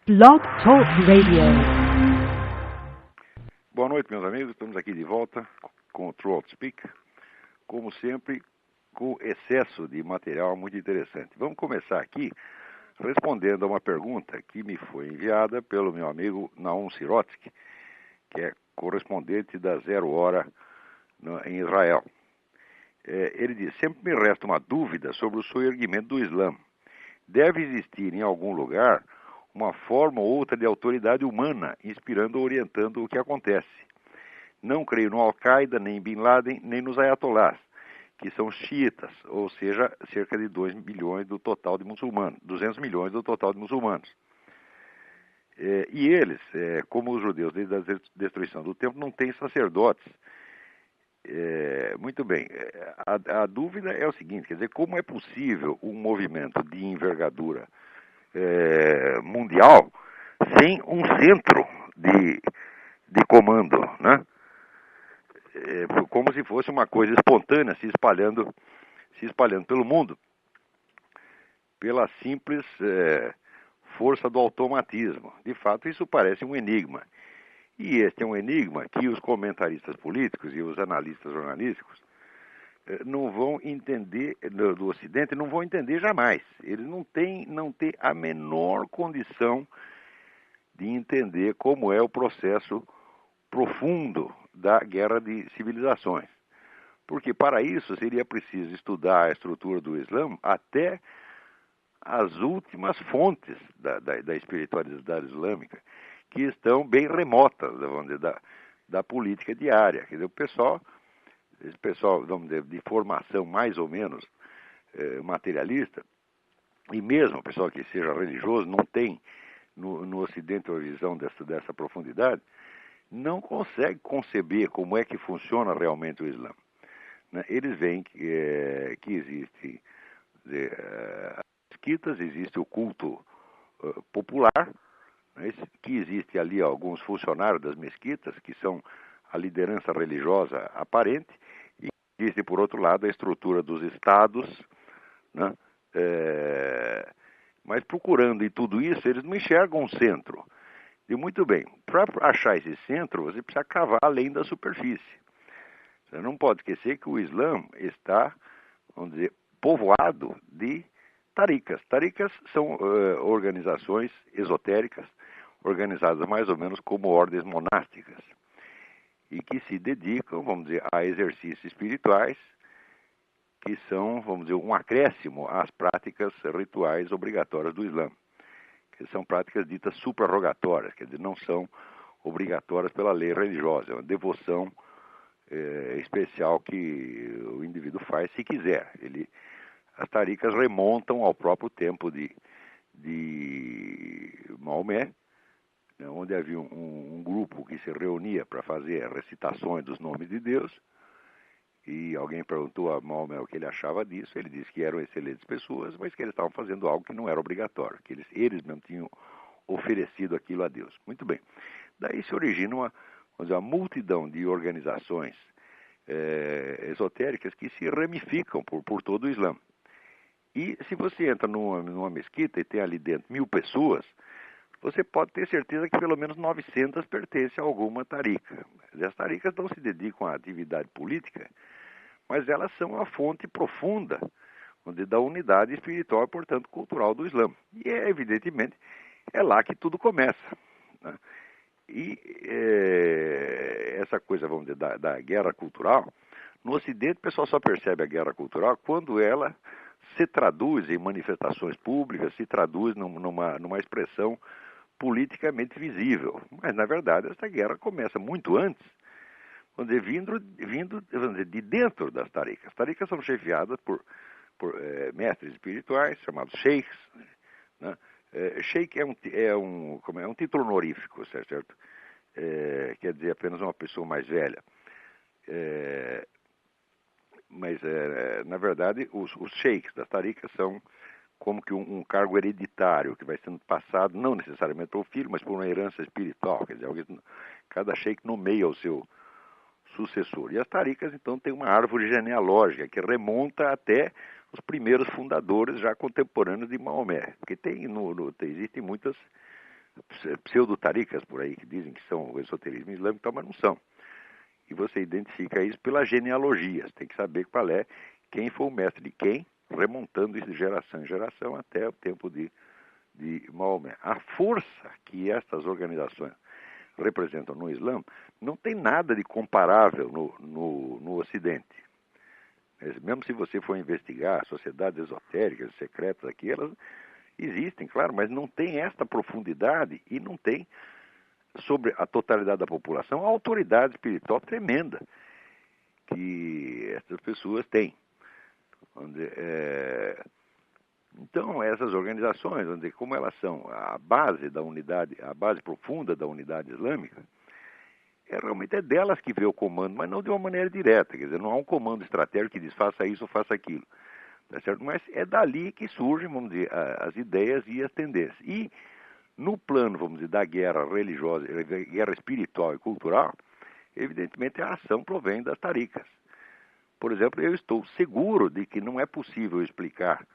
Blog Talk Radio. Boa noite, meus amigos. Estamos aqui de volta com o True Outspeak, como sempre, com excesso de material muito interessante. Vamos começar aqui respondendo a uma pergunta que me foi enviada pelo meu amigo Naum Sirotsky, que é correspondente da Zero Hora em Israel. Ele diz: sempre me resta uma dúvida sobre o soerguimento do Islã. Deve existir em algum lugar uma forma ou outra de autoridade humana, inspirando ou orientando o que acontece. Não creio no Al-Qaeda, nem em Bin Laden, nem nos Ayatollahs, que são xiitas, ou seja, cerca de 2 milhões do total de muçulmanos, 200 milhões do total de muçulmanos. E eles, como os judeus desde a destruição do templo, não têm sacerdotes. Muito bem, a dúvida é o seguinte, quer dizer, como é possível um movimento de envergadura mundial sem um centro de comando, né? Como se fosse uma coisa espontânea se espalhando pelo mundo, pela simples força do automatismo. De fato, isso parece um enigma. E este é um enigma que os comentaristas políticos e os analistas jornalísticos não vão entender, do Ocidente, não vão entender jamais. Eles não têm a menor condição de entender como é o processo profundo da guerra de civilizações. Porque para isso seria preciso estudar a estrutura do Islã até as últimas fontes da espiritualidade islâmica, que estão bem remotas, vamos dizer, da política diária. Quer dizer, esse pessoal, vamos dizer, de formação mais ou menos materialista, e mesmo o pessoal que seja religioso, não tem no Ocidente a visão dessa profundidade, não consegue conceber como é que funciona realmente o Islã. Né? Eles veem que existe as mesquitas, existe o culto popular, né? Que existe ali alguns funcionários das mesquitas, que são a liderança religiosa aparente, e existe, por outro lado, a estrutura dos estados, né? Mas procurando em tudo isso, eles não enxergam um centro. E muito bem, para achar esse centro, você precisa cavar além da superfície. Você não pode esquecer que o Islã está, vamos dizer, povoado de tarikas. Tarikas são organizações esotéricas, organizadas mais ou menos como ordens monásticas, e que se dedicam, vamos dizer, a exercícios espirituais que são, vamos dizer, um acréscimo às práticas rituais obrigatórias do Islã, que são práticas ditas suprarrogatórias, quer dizer, não são obrigatórias pela lei religiosa, é uma devoção especial que o indivíduo faz se quiser. As tarikas remontam ao próprio tempo de Maomé, né, onde havia um grupo que se reunia para fazer recitações dos nomes de Deus, e alguém perguntou a Maomé o que ele achava disso. Ele disse que eram excelentes pessoas, mas que eles estavam fazendo algo que não era obrigatório, que eles mesmo tinham oferecido aquilo a Deus. Muito bem. Daí se origina uma multidão de organizações esotéricas que se ramificam por todo o Islã. E se você entra numa mesquita e tem ali dentro 1000 pessoas, você pode ter certeza que pelo menos 900 pertencem a alguma tarika. As tarikas não se dedicam à atividade política, mas elas são a fonte profunda da unidade espiritual e, portanto, cultural do Islã. E, evidentemente, é lá que tudo começa, né? E essa coisa, vamos dizer, da guerra cultural, no Ocidente o pessoal só percebe a guerra cultural quando ela se traduz em manifestações públicas, se traduz numa expressão politicamente visível. Mas, na verdade, essa guerra começa muito antes, vamos dizer, vindo vamos dizer, de dentro das tarikas. As tarikas são chefiadas por mestres espirituais, chamados sheikhs, né? Sheikh é um título honorífico, certo? Quer dizer apenas uma pessoa mais velha. Mas, na verdade, os sheikhs das tarikas são como que um cargo hereditário que vai sendo passado, não necessariamente para o filho, mas por uma herança espiritual. Quer dizer, cada sheikh nomeia o seu sucessor. E as tarikas, então, têm uma árvore genealógica que remonta até os primeiros fundadores já contemporâneos de Maomé. Porque existem muitas pseudo-taricas por aí que dizem que são o esoterismo islâmico, mas não são. E você identifica isso pela genealogia. Você tem que saber qual é, quem foi o mestre de quem, remontando isso de geração em geração até o tempo de Maomé. A força que estas organizações representam no Islã não tem nada de comparável no Ocidente. Mesmo se você for investigar sociedades esotéricas, secretas aqui, elas existem, claro, mas não tem esta profundidade e não tem, sobre a totalidade da população, a autoridade espiritual tremenda que essas pessoas têm. Então, essas organizações, como elas são a base da unidade, a base profunda da unidade islâmica, realmente é delas que vê o comando, mas não de uma maneira direta. Quer dizer, não há um comando estratégico que diz faça isso ou faça aquilo. Tá certo? Mas é dali que surgem, vamos dizer, as ideias e as tendências. E no plano, vamos dizer, da guerra religiosa, guerra espiritual e cultural, evidentemente a ação provém das taricas. Por exemplo, eu estou seguro de que não é possível explicar,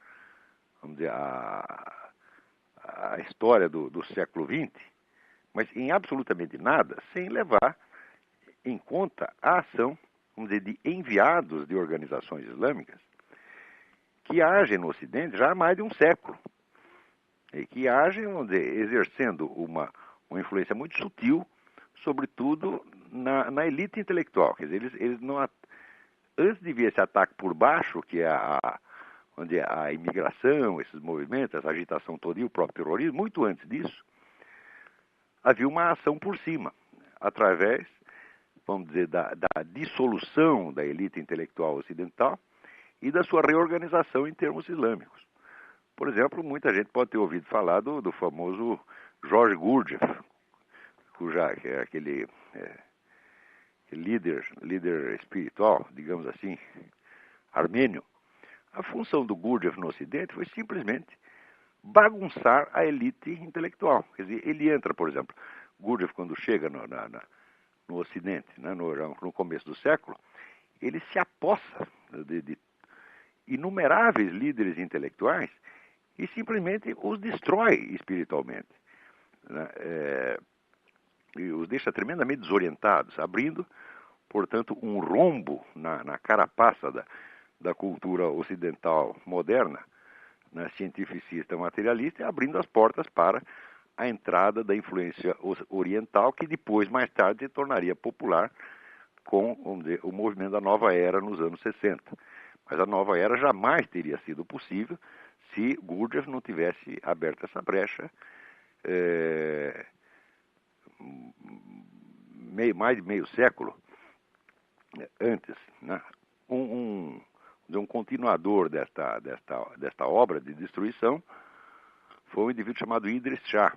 vamos dizer, a história do século XX, mas em absolutamente nada, sem levar em conta a ação, vamos dizer, de enviados de organizações islâmicas que agem no Ocidente já há mais de um século. E que agem, vamos dizer, exercendo uma influência muito sutil, sobretudo na elite intelectual. Quer dizer, eles não... Antes de vir esse ataque por baixo, que é onde a imigração, esses movimentos, essa agitação toda e o próprio terrorismo, muito antes disso, havia uma ação por cima, através, vamos dizer, da dissolução da elite intelectual ocidental e da sua reorganização em termos islâmicos. Por exemplo, muita gente pode ter ouvido falar do famoso George Gurdjieff, que é aquele líder espiritual, digamos assim, armênio. A função do Gurdjieff no Ocidente foi simplesmente bagunçar a elite intelectual. Quer dizer, ele entra, por exemplo, Gurdjieff, quando chega no Ocidente, né, no começo do século, ele se apossa de inumeráveis líderes intelectuais e simplesmente os destrói espiritualmente, né? E os deixa tremendamente desorientados, abrindo, portanto, um rombo na carapaça da cultura ocidental moderna, né, cientificista materialista, e abrindo as portas para a entrada da influência oriental, que depois, mais tarde, se tornaria popular com, vamos dizer, o movimento da Nova Era nos anos 60. Mas a Nova Era jamais teria sido possível se Gurdjieff não tivesse aberto essa brecha mais de meio século antes, né? Um continuador desta obra de destruição foi um indivíduo chamado Idris Shah,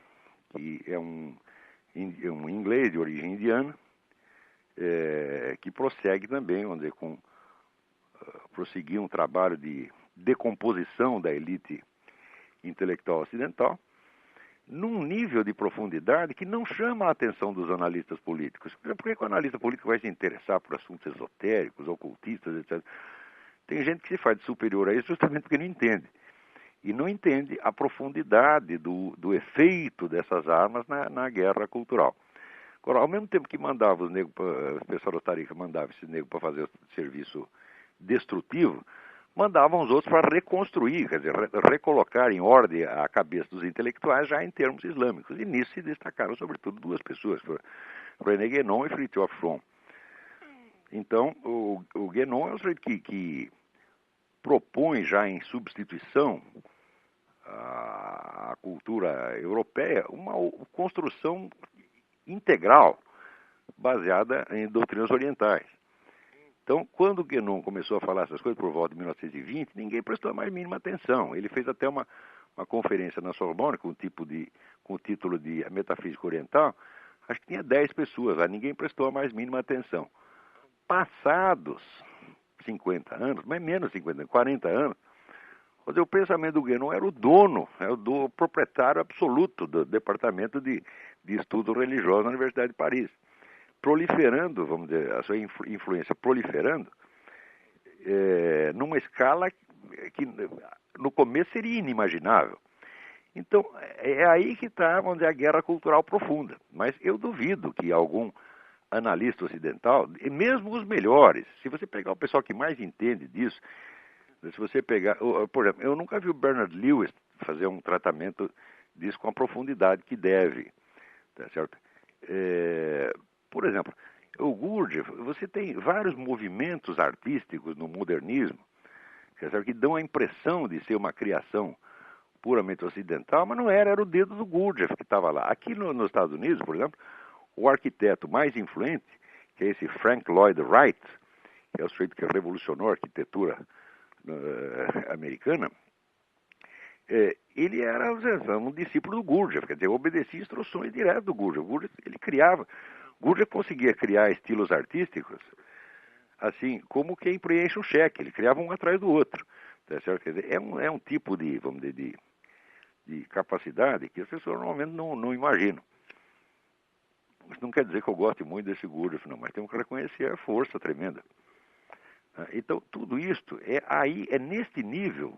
que é um inglês de origem indiana, que prossegue também, vamos dizer, prosseguir um trabalho de decomposição da elite intelectual ocidental, num nível de profundidade que não chama a atenção dos analistas políticos. Por que o analista político vai se interessar por assuntos esotéricos, ocultistas, etc.? Tem gente que se faz de superior a isso justamente porque não entende. E não entende a profundidade do efeito dessas armas na guerra cultural. Agora, ao mesmo tempo que mandava os negros, o pessoal da Tarica mandava esses negros para fazer o serviço destrutivo, mandavam os outros para reconstruir, quer dizer, recolocar em ordem a cabeça dos intelectuais já em termos islâmicos. E nisso se destacaram, sobretudo, duas pessoas, René Guénon e Fritjof Fromm. Então, o Guénon é um sujeito que propõe já em substituição à cultura europeia uma construção integral baseada em doutrinas orientais. Então, quando o Guénon começou a falar essas coisas por volta de 1920, ninguém prestou a mais mínima atenção. Ele fez até uma conferência na Sorbonne com o título de Metafísica Oriental. Acho que tinha 10 pessoas lá, ninguém prestou a mais mínima atenção. Passados 50 anos, mas menos 50 anos, 40 anos, o pensamento do Guénon era o dono, o proprietário absoluto do Departamento de Estudo Religioso na Universidade de Paris. Proliferando, vamos dizer, a sua influência proliferando, numa escala que no começo seria inimaginável. Então, é aí que está, vamos dizer, a guerra cultural profunda. Mas eu duvido que algum analista ocidental, e mesmo os melhores, se você pegar o pessoal que mais entende disso, se você pegar, por exemplo, eu nunca vi o Bernard Lewis fazer um tratamento disso com a profundidade que deve, tá certo? Por exemplo, o Gurdjieff, você tem vários movimentos artísticos no modernismo, tá certo? Que dão a impressão de ser uma criação puramente ocidental, mas não era o dedo do Gurdjieff que estava lá. Aqui nos Estados Unidos, por exemplo, o arquiteto mais influente, que é esse Frank Lloyd Wright, que é o sujeito que revolucionou a arquitetura americana, ele era um discípulo do Gurdjieff, quer dizer, obedecia instruções diretas do Gurdjieff. Gurdjieff conseguia criar estilos artísticos assim como quem preenche um cheque, ele criava um atrás do outro. Tá certo? Quer dizer, é um tipo de, vamos dizer, de capacidade que as pessoas normalmente não imaginam. Isso não quer dizer que eu goste muito desse Gurdjieff, não, mas temos que reconhecer a força tremenda. Então, tudo isto é neste nível,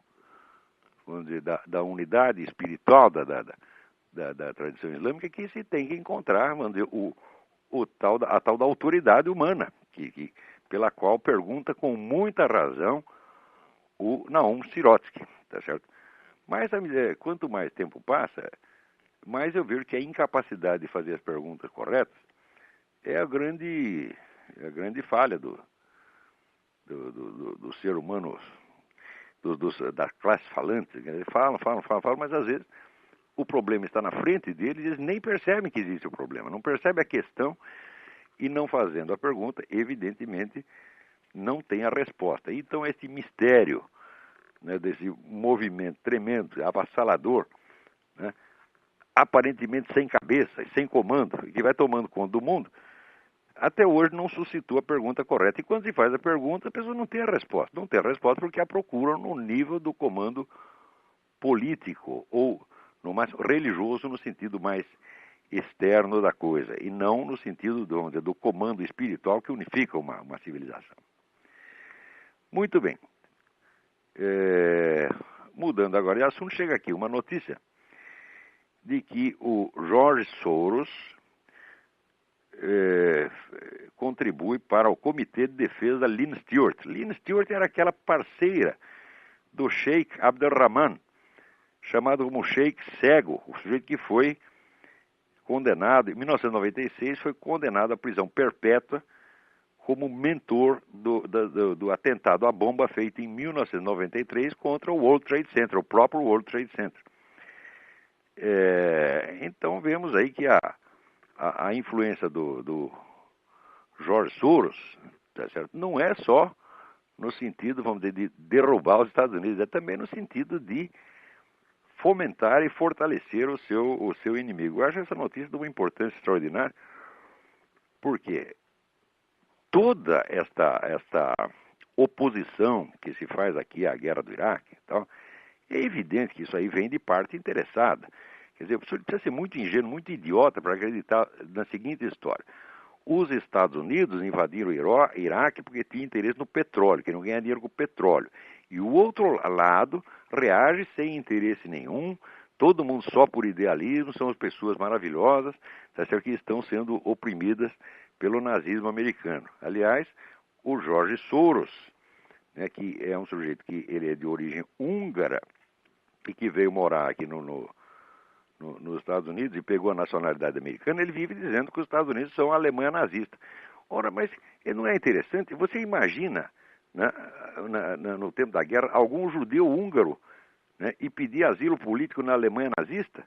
vamos dizer, da unidade espiritual da tradição islâmica que se tem que encontrar, vamos dizer, a tal da autoridade humana, pela qual pergunta com muita razão o Naum Sirotsky, tá certo? Mas quanto mais tempo passa, mais eu vejo que a incapacidade de fazer as perguntas corretas é a grande falha do ser humano, da classe falante. Eles falam, mas às vezes o problema está na frente deles e eles nem percebem que existe o problema, não percebem a questão e não fazendo a pergunta, evidentemente, não tem a resposta. Então, esse mistério, né, desse movimento tremendo, avassalador, né, aparentemente sem cabeça e sem comando, que vai tomando conta do mundo, até hoje não suscitou a pergunta correta. E quando se faz a pergunta, a pessoa não tem a resposta. Não tem a resposta porque a procuram no nível do comando político ou no mais religioso, no sentido mais externo da coisa, e não no sentido do comando espiritual que unifica uma civilização. Muito bem. Mudando agora de assunto, chega aqui uma notícia de que o George Soros contribui para o Comitê de Defesa da Lynn Stewart. Lynn Stewart era aquela parceira do Sheikh Abdelrahman, chamado como Sheikh Cego, o sujeito que foi condenado, em 1996, foi condenado à prisão perpétua como mentor do atentado à bomba feito em 1993 contra o World Trade Center, o próprio World Trade Center. Então vemos aí que a influência do George Soros, tá certo? Não é só no sentido, vamos dizer, de derrubar os Estados Unidos, é também no sentido de fomentar e fortalecer o seu inimigo. Eu acho essa notícia de uma importância extraordinária, porque toda esta oposição que se faz aqui à guerra do Iraque, então, é evidente que isso aí vem de parte interessada. Quer dizer, o senhor precisa ser muito ingênuo, muito idiota para acreditar na seguinte história. Os Estados Unidos invadiram o Iraque porque tinha interesse no petróleo, que não ganha dinheiro com o petróleo. E o outro lado reage sem interesse nenhum, todo mundo só por idealismo, são as pessoas maravilhosas, tá certo, que estão sendo oprimidas pelo nazismo americano. Aliás, o George Soros, né, que é um sujeito que ele é de origem húngara e que veio morar aqui nos Estados Unidos e pegou a nacionalidade americana, ele vive dizendo que os Estados Unidos são a Alemanha nazista. Ora, mas não é interessante? Você imagina, né, no tempo da guerra, algum judeu húngaro, né, e pedir asilo político na Alemanha nazista?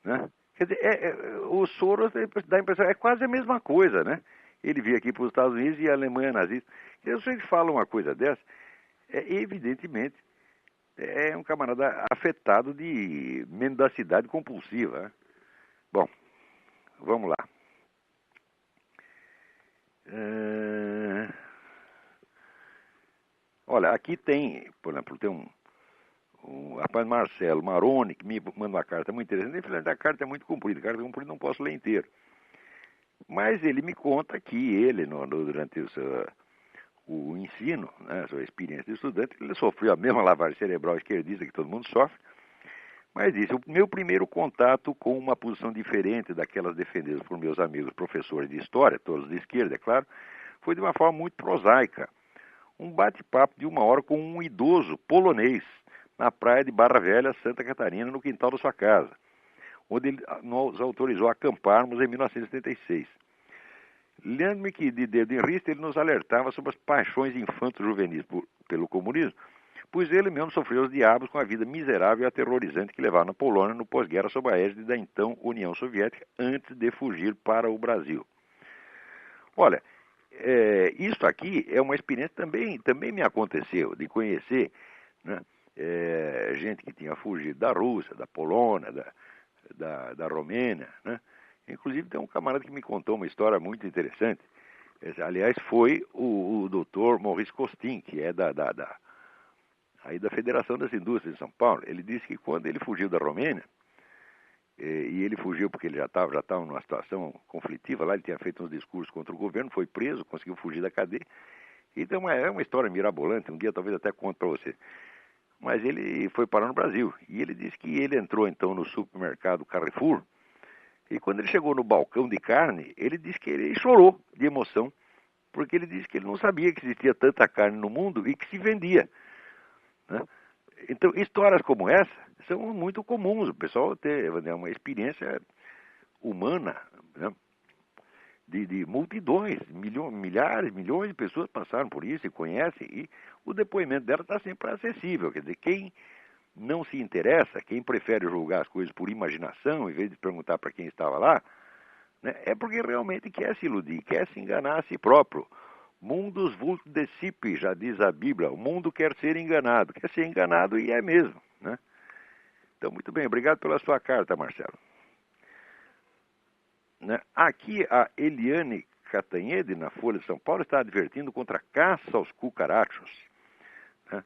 Né? Quer dizer, o Soros dá a impressão, é quase a mesma coisa, né? Ele veio aqui para os Estados Unidos e a Alemanha nazista. Se a gente fala uma coisa dessa, evidentemente, é um camarada afetado de mendacidade compulsiva. Né? Bom, vamos lá. Olha, aqui tem, por exemplo, tem um rapaz Marcelo Maroni, que me manda uma carta muito interessante. Infelizmente, a carta é muito comprida. A carta é comprida, não posso ler inteiro. Mas ele me conta que ele, durante o ensino, né, a sua experiência de estudante, ele sofreu a mesma lavagem cerebral esquerdista que todo mundo sofre, Mas disse, o meu primeiro contato com uma posição diferente daquelas defendidas por meus amigos professores de história, todos de esquerda, é claro, foi de uma forma muito prosaica. Um bate-papo de 1 hora com um idoso polonês na praia de Barra Velha, Santa Catarina, no quintal da sua casa, onde ele nos autorizou a acamparmos em 1976. Lembro-me que, de dedo em rista, ele nos alertava sobre as paixões infanto-juvenis pelo comunismo, pois ele mesmo sofreu os diabos com a vida miserável e aterrorizante que levava na Polônia no pós-guerra sob a égide da então União Soviética, antes de fugir para o Brasil. Olha, isso aqui é uma experiência que também me aconteceu, de conhecer, né, gente que tinha fugido da Rússia, da Polônia, da Romênia, né? Inclusive tem um camarada que me contou uma história muito interessante. Aliás, foi o doutor Maurice Costin, que é aí da Federação das Indústrias de São Paulo. Ele disse que quando ele fugiu da Romênia, e ele fugiu porque ele já estava numa situação conflitiva lá, ele tinha feito uns discursos contra o governo, foi preso, conseguiu fugir da cadeia. Então é uma história mirabolante, um dia talvez até conto para você. Mas ele foi parar no Brasil, e ele disse que ele entrou então no supermercado Carrefour, e quando ele chegou no balcão de carne, ele disse que ele chorou de emoção, porque ele disse que ele não sabia que existia tanta carne no mundo e que se vendia, né? Então, histórias como essa são muito comuns, o pessoal ter uma experiência humana, né? De multidões, milhares, milhões de pessoas passaram por isso e conhecem, e o depoimento dela está sempre acessível. Quer dizer, quem não se interessa, quem prefere julgar as coisas por imaginação, em vez de perguntar para quem estava lá, né, é porque realmente quer se iludir, quer se enganar a si próprio. Mundus vult decipi, já diz a Bíblia, o mundo quer ser enganado e é mesmo, né? Então, muito bem, obrigado pela sua carta, Marcelo. Né? Aqui a Eliane Catanhede, na Folha de São Paulo, está advertindo contra a caça aos cucarachos, né?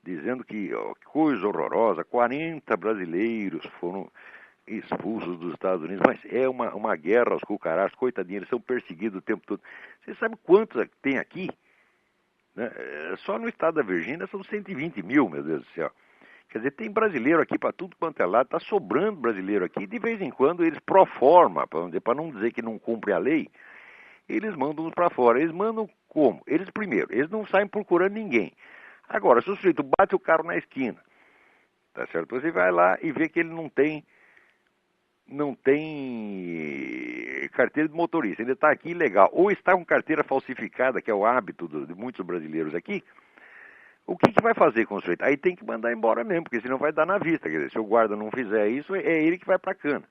Dizendo que coisa horrorosa, 40 brasileiros foram expulsos dos Estados Unidos, mas é uma guerra aos cucarachos, coitadinhos, eles são perseguidos o tempo todo. Você sabe quantos tem aqui? Né? Só no estado da Virgínia são 120 mil, meu Deus do céu. Quer dizer, tem brasileiro aqui para tudo quanto é lado, está sobrando brasileiro aqui, de vez em quando eles pro forma, para não dizer que não cumpre a lei, eles mandam para fora. Eles mandam como? Eles não saem procurando ninguém. Agora, se o sujeito bate o carro na esquina, tá certo? Você vai lá e vê que ele não tem carteira de motorista, ainda está aqui ilegal, ou está com carteira falsificada, que é o hábito de muitos brasileiros aqui. O que vai fazer com o sujeito? Aí tem que mandar embora mesmo, porque senão vai dar na vista. Quer dizer, se o guarda não fizer isso, é ele que vai para a cana.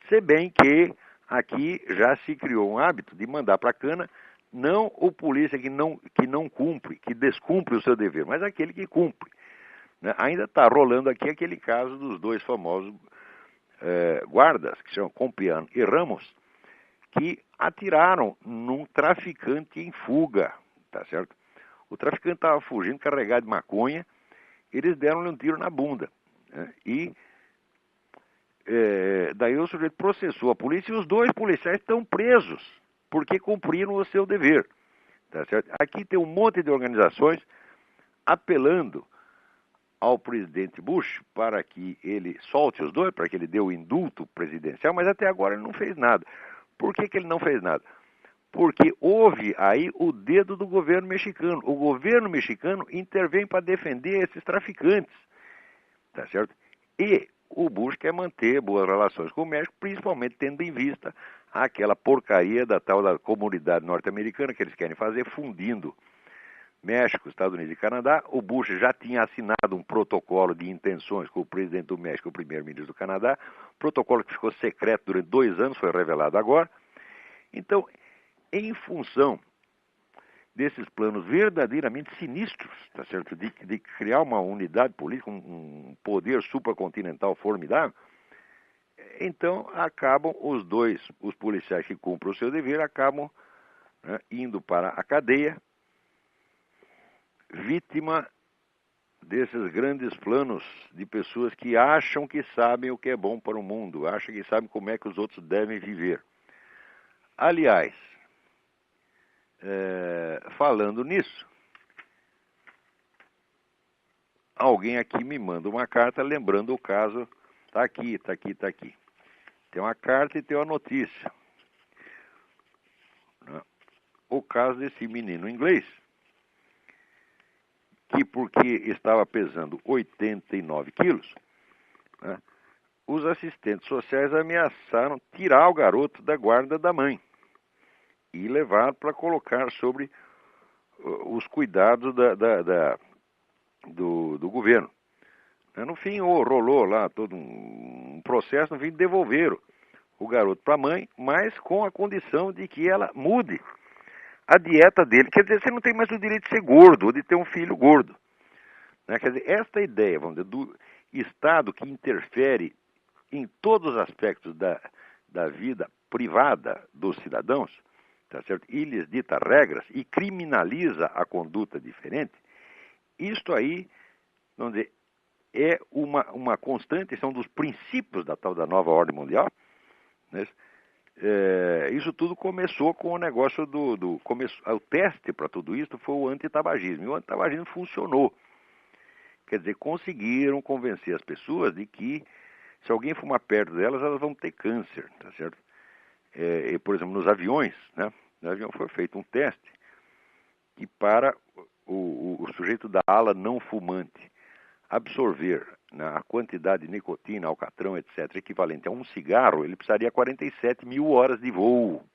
Se bem que aqui já se criou um hábito de mandar para a cana não o polícia que não cumpre, que descumpre o seu dever, mas aquele que cumpre, né? Ainda está rolando aqui aquele caso dos dois famosos guardas, que se chamam Compián e Ramos, que atiraram num traficante em fuga, tá certo? O traficante estava fugindo, carregado de maconha, eles deram-lhe um tiro na bunda, né? E daí o sujeito processou a polícia e os dois policiais estão presos, porque cumpriram o seu dever, tá certo? Aqui tem um monte de organizações apelando ao presidente Bush para que ele solte os dois, para que ele dê o indulto presidencial, mas até agora ele não fez nada. Por que ele não fez nada? Porque houve aí o dedo do governo mexicano. O governo mexicano intervém para defender esses traficantes, tá certo? E o Bush quer manter boas relações com o México, principalmente tendo em vista aquela porcaria da tal da comunidade norte-americana que eles querem fazer, fundindo México, Estados Unidos e Canadá. O Bush já tinha assinado um protocolo de intenções com o presidente do México e o primeiro-ministro do Canadá, protocolo que ficou secreto durante 2 anos, foi revelado agora. Então, em função desses planos verdadeiramente sinistros, tá certo? De criar uma unidade política, um poder supracontinental formidável, então acabam os policiais que cumprem o seu dever, acabam, né, indo para a cadeia, vítima desses grandes planos de pessoas que acham que sabem o que é bom para o mundo, acham que sabem como é que os outros devem viver. Aliás, falando nisso, alguém aqui me manda uma carta lembrando o caso, tá aqui, tá aqui, tá aqui. Tem uma carta e tem uma notícia. Né? O caso desse menino inglês, que porque estava pesando 89 quilos, né, os assistentes sociais ameaçaram tirar o garoto da guarda da mãe e levar para colocar sobre os cuidados do governo. No fim, rolou lá todo um processo, no fim, devolveram o garoto para a mãe, mas com a condição de que ela mude a dieta dele. Quer dizer, você não tem mais o direito de ser gordo ou de ter um filho gordo. Né? Quer dizer, esta ideia, vamos dizer, do Estado que interfere em todos os aspectos da vida privada dos cidadãos, tá certo? E lhes dita regras e criminaliza a conduta diferente, isto aí, vamos dizer, é uma constante, são dos princípios da tal da nova ordem mundial. Né? Isso tudo começou com o negócio o teste para tudo isso foi o antitabagismo. E o antitabagismo funcionou. Quer dizer, conseguiram convencer as pessoas de que se alguém fumar perto delas, elas vão ter câncer, tá certo? Por exemplo, nos aviões, né? No avião foi feito um teste que para o sujeito da ala não fumante absorver, né, a quantidade de nicotina, alcatrão, etc., equivalente a um cigarro, ele precisaria 47 mil horas de voo.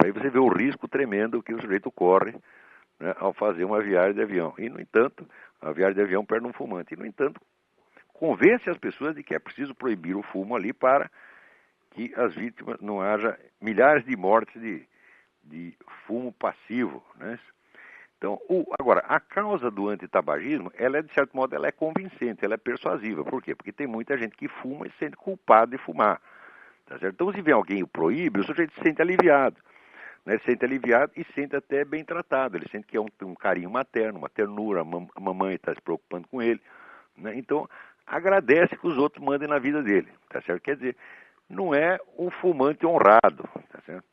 Aí você vê o risco tremendo que o sujeito corre, né, ao fazer uma viagem de avião. E, no entanto, a viagem de avião perde um fumante. E, no entanto, convence as pessoas de que é preciso proibir o fumo ali para que as vítimas não haja milhares de mortes de fumo passivo, né? Então, agora, a causa do antitabagismo, ela é, de certo modo, ela é convincente, ela é persuasiva. Por quê? Porque tem muita gente que fuma e se sente culpado de fumar. Tá certo? Então, se vem alguém e o proíbe, o sujeito se sente aliviado. Né? Se sente aliviado e se sente até bem tratado. Ele sente que é um carinho materno, uma ternura, a mamãe está se preocupando com ele. Né? Então, agradece que os outros mandem na vida dele. Tá certo? Quer dizer, não é um fumante honrado. Tá certo?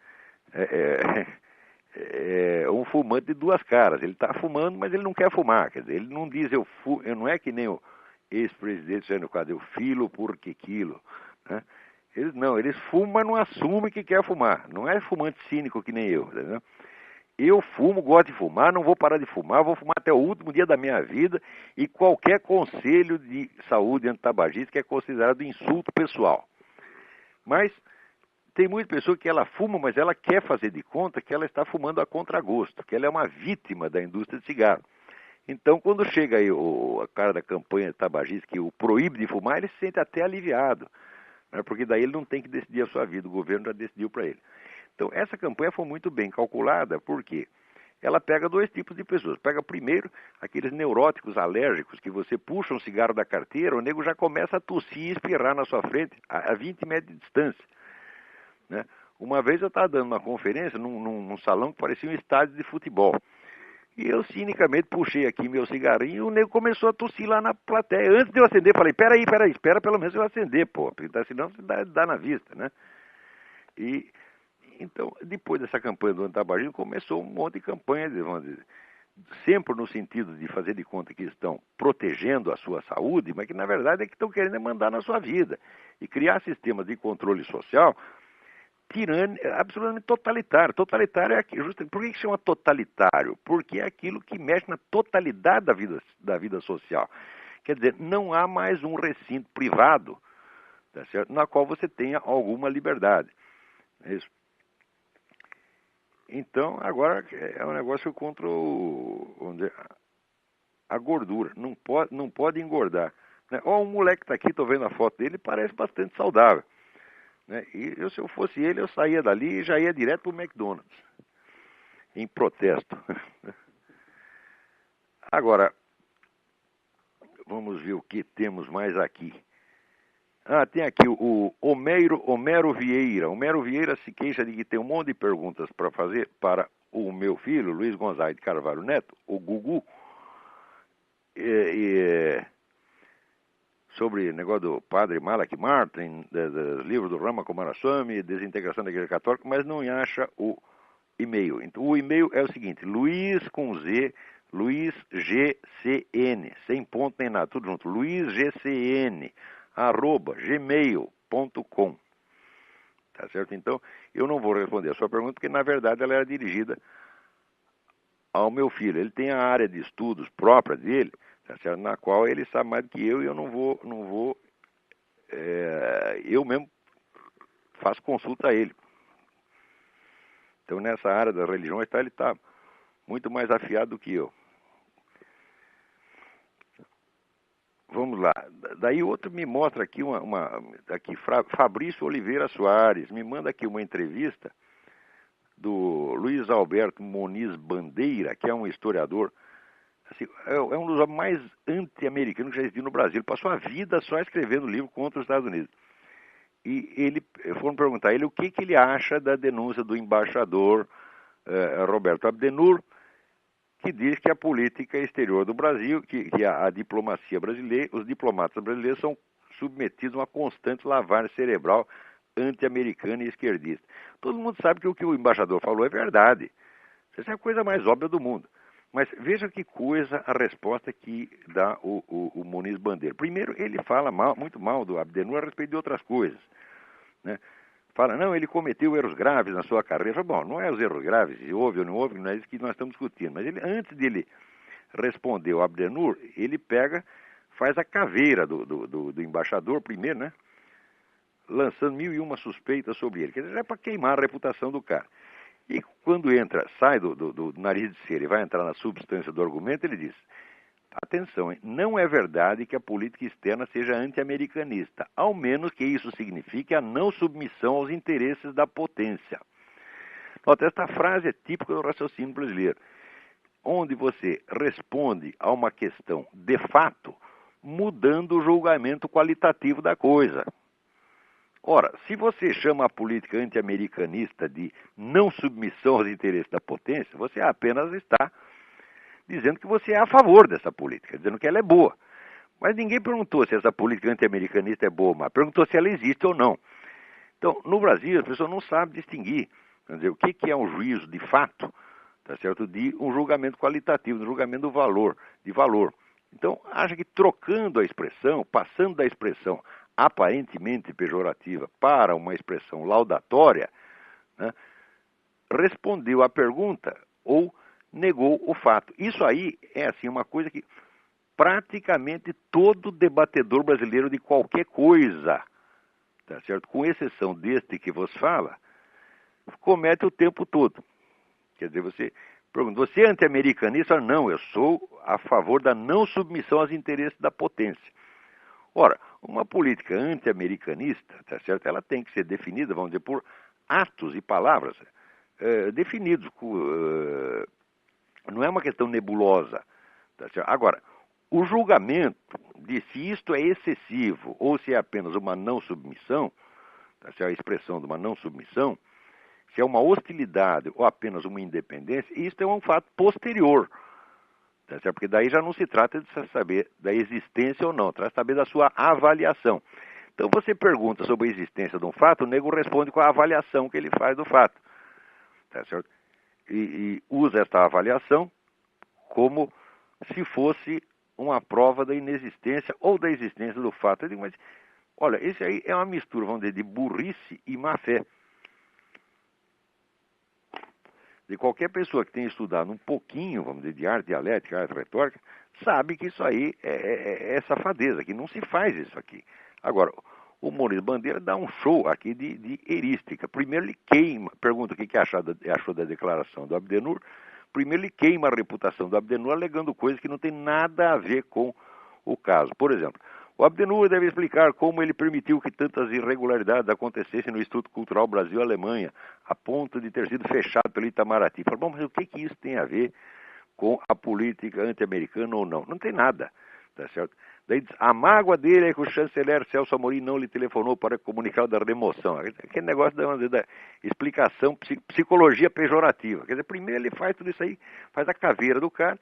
É um fumante de duas caras. Ele está fumando, mas ele não quer fumar. Quer dizer, ele não diz eu não é que nem o ex-presidente Jânio Quadros, eu filo porque quilo. Né? Eles fumam, mas não assumem que quer fumar. Não é fumante cínico que nem eu. Entendeu? Eu fumo, gosto de fumar, não vou parar de fumar, vou fumar até o último dia da minha vida e qualquer conselho de saúde antitabagista é considerado insulto pessoal. Mas tem muita pessoa que ela fuma, mas ela quer fazer de conta que ela está fumando a contragosto, que ela é uma vítima da indústria de cigarro. Então, quando chega aí a cara da campanha tabagista que o proíbe de fumar, ele se sente até aliviado, né? Porque daí ele não tem que decidir a sua vida, o governo já decidiu para ele. Então, essa campanha foi muito bem calculada, porque ela pega dois tipos de pessoas. Pega primeiro aqueles neuróticos alérgicos que você puxa um cigarro da carteira, o nego já começa a tossir e espirrar na sua frente a 20 metros de distância. Né? Uma vez eu estava dando uma conferência num salão que parecia um estádio de futebol. E eu cinicamente puxei aqui meu cigarrinho e o nego começou a tossir lá na plateia. Antes de eu acender, falei, peraí, espera pelo menos eu acender, pô, porque senão você dá na vista, né? E então, depois dessa campanha do antitabagismo, começou um monte de campanha, vamos dizer, sempre no sentido de fazer de conta que estão protegendo a sua saúde, mas que na verdade é que estão querendo mandar na sua vida. E criar sistemas de controle social absolutamente totalitário. Totalitário é aquilo. Por que chama totalitário? Porque é aquilo que mexe na totalidade da vida social. Quer dizer, não há mais um recinto privado, tá certo? Na qual você tenha alguma liberdade. É isso. Então, agora é um negócio contra a gordura. Não pode engordar. Né? Ó, um moleque que está aqui, estou vendo a foto dele, parece bastante saudável. Né? E se eu fosse ele, eu saía dali e já ia direto para o McDonald's, em protesto. Agora, vamos ver o que temos mais aqui. Tem aqui o Homero Vieira. Homero Vieira se queixa de que tem um monte de perguntas para fazer para o meu filho, Luiz Gonzaga de Carvalho Neto, o Gugu, sobre o negócio do padre Malak Martin, dos livros do Rama Kumaraswamy, desintegração da Igreja Católica, mas não acha o e-mail. Então, o e-mail é o seguinte, Luiz com Z, Luiz GCN, sem ponto nem nada, tudo junto, luizgcn@gmail.com. Tá certo? Então, eu não vou responder a sua pergunta, porque na verdade ela era dirigida ao meu filho. Ele tem a área de estudos própria dele, tá certo? Na qual ele sabe mais do que eu, e eu não vou eu mesmo faço consulta a ele. Então, nessa área das religiões, ele está muito mais afiado do que eu. Vamos lá. Daí outro me mostra aqui aqui Fabrício Oliveira Soares me manda aqui uma entrevista do Luiz Alberto Moniz Bandeira, que é um historiador, assim, é um dos homens mais anti-americanos que já existiu no Brasil. Ele passou a vida só escrevendo livro contra os Estados Unidos. E foram perguntar a ele o que ele acha da denúncia do embaixador Roberto Abdenur, que diz que a política exterior do Brasil, que a diplomacia brasileira, os diplomatas brasileiros são submetidos a uma constante lavagem cerebral anti-americana e esquerdista. Todo mundo sabe que o que o embaixador falou é verdade. Essa é a coisa mais óbvia do mundo. Mas veja que coisa a resposta que dá o Moniz Bandeira. Primeiro, ele fala muito mal do Abdenur a respeito de outras coisas, né? Fala, não, ele cometeu erros graves na sua carreira. Bom, não é os erros graves, se houve ou não houve, não é isso que nós estamos discutindo. Mas ele, antes de ele responder ao Abdenur, ele faz a caveira do embaixador primeiro, né? Lançando 1001 suspeitas sobre ele. Quer dizer, é para queimar a reputação do cara. E quando sai do nariz de cera e vai entrar na substância do argumento, ele diz, atenção, hein? Não é verdade que a política externa seja anti-americanista, ao menos que isso signifique a não submissão aos interesses da potência. Nota, esta frase é típica do raciocínio brasileiro, onde você responde a uma questão de fato, mudando o julgamento qualitativo da coisa. Ora, se você chama a política anti-americanista de não submissão aos interesses da potência, você apenas está dizendo que você é a favor dessa política, dizendo que ela é boa. Mas ninguém perguntou se essa política anti-americanista é boa, mas perguntou se ela existe ou não. Então, no Brasil, as pessoas não sabem distinguir, quer dizer, o que é um juízo de fato, tá certo, de um julgamento qualitativo, um julgamento do valor, de valor. Então, acha que trocando a expressão, passando da expressão aparentemente pejorativa para uma expressão laudatória, né, respondeu à pergunta ou negou o fato. Isso aí é assim uma coisa que praticamente todo debatedor brasileiro de qualquer coisa, tá certo? Com exceção deste que vos fala, comete o tempo todo. Quer dizer, você pergunta, você é anti-americanista? Não, eu sou a favor da não submissão aos interesses da potência. Ora, uma política anti-americanista, tá certo? Ela tem que ser definida, vamos dizer, por atos e palavras definidos. Não é uma questão nebulosa. Tá certo? Agora, o julgamento de se isto é excessivo ou se é apenas uma não submissão, tá certo? A expressão de uma não submissão, se é uma hostilidade ou apenas uma independência, isto é um fato posterior. Tá certo? Porque daí já não se trata de saber da existência ou não, trata de saber da sua avaliação. Então você pergunta sobre a existência de um fato, o nego responde com a avaliação que ele faz do fato. Tá certo? E usa esta avaliação como se fosse uma prova da inexistência ou da existência do fato. Eu digo, mas, olha, esse aí é uma mistura, vamos dizer, de burrice e má-fé. De qualquer pessoa que tenha estudado um pouquinho, vamos dizer, de arte dialética, arte retórica, sabe que isso aí é safadeza, que não se faz isso aqui. Agora, o Moniz Bandeira dá um show aqui de erística. Primeiro ele queima, pergunta o que achou da declaração do Abdenur. Primeiro ele queima a reputação do Abdenur, alegando coisas que não tem nada a ver com o caso. Por exemplo, o Abdenur deve explicar como ele permitiu que tantas irregularidades acontecessem no Instituto Cultural Brasil-Alemanha, a ponto de ter sido fechado pelo Itamaraty. Fala, bom, mas o que isso tem a ver com a política anti-americana ou não? Não tem nada, tá certo? Daí diz, a mágoa dele é que o chanceler Celso Amorim não lhe telefonou para comunicar da remoção. Aquele negócio da explicação, psicologia pejorativa. Quer dizer, primeiro ele faz tudo isso aí, faz a caveira do cara.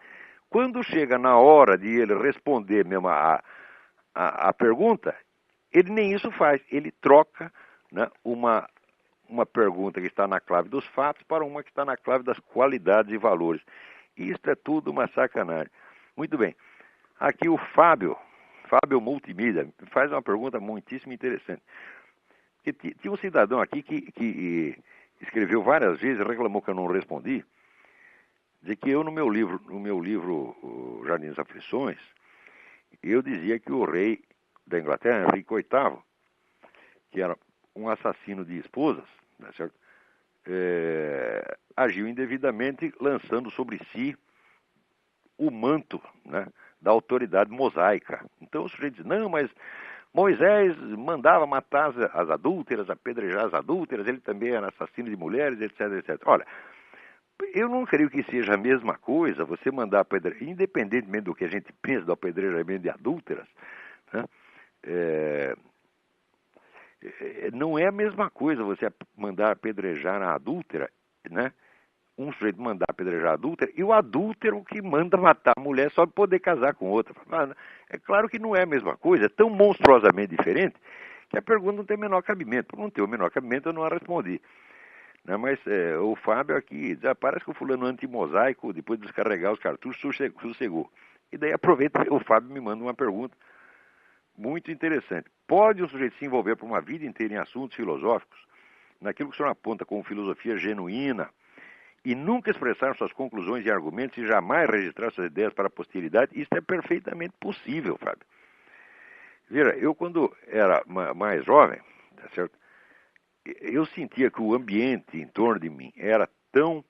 Quando chega na hora de ele responder mesmo a pergunta, ele nem isso faz. Ele troca, né, uma pergunta que está na clave dos fatos para uma que está na clave das qualidades e valores. Isto é tudo uma sacanagem. Muito bem. Aqui o Fábio Multimídia, faz uma pergunta muitíssimo interessante. Tinha um cidadão aqui que escreveu várias vezes, reclamou que eu não respondi, de que eu no meu livro O Jardim das Aflições, eu dizia que o rei da Inglaterra, Henrique VIII, que era um assassino de esposas, né, certo? Agiu indevidamente, lançando sobre si o manto, né, da autoridade mosaica. Então o sujeito diz, não, mas Moisés mandava matar as adúlteras, apedrejar as adúlteras, ele também era assassino de mulheres, etc, etc. Olha, eu não creio que seja a mesma coisa você mandar apedrejar, independentemente do que a gente pensa do apedrejamento de adúlteras, né, não é a mesma coisa você mandar apedrejar a adúltera, né? Um sujeito mandar apedrejar a adúltera e o adúltero que manda matar a mulher só para poder casar com outra. É claro que não é a mesma coisa, é tão monstruosamente diferente que a pergunta não tem o menor cabimento. Por não ter o menor cabimento, eu não a respondi. Né? Mas o Fábio aqui diz, parece que o fulano anti-mosaico, depois de descarregar os cartuchos, sossegou. E daí aproveita, o Fábio me manda uma pergunta muito interessante. Pode um sujeito se envolver por uma vida inteira em assuntos filosóficos, naquilo que o senhor aponta como filosofia genuína, e nunca expressar suas conclusões e argumentos e jamais registrar suas ideias para a posteridade? Isso é perfeitamente possível, Fábio. Veja, eu quando era mais jovem, tá certo? Eu sentia que o ambiente em torno de mim era tão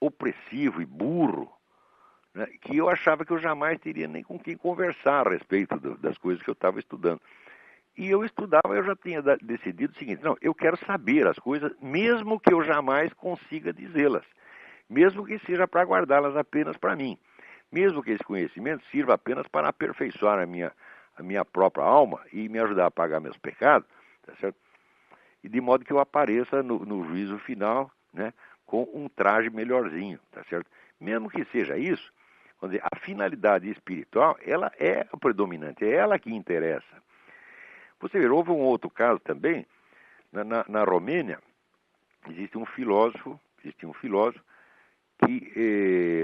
opressivo e burro, né, que eu achava que eu jamais teria nem com quem conversar a respeito das coisas que eu estava estudando. E eu estudava, eu já tinha decidido o seguinte, não, eu quero saber as coisas, mesmo que eu jamais consiga dizê-las, mesmo que seja para guardá-las apenas para mim, mesmo que esse conhecimento sirva apenas para aperfeiçoar a minha própria alma e me ajudar a pagar meus pecados, tá certo? E de modo que eu apareça no juízo final, né, com um traje melhorzinho, tá certo? Mesmo que seja isso, vamos dizer, a finalidade espiritual, ela é o predominante, é ela que interessa. Você vê, houve um outro caso também, na Romênia, existia um filósofo que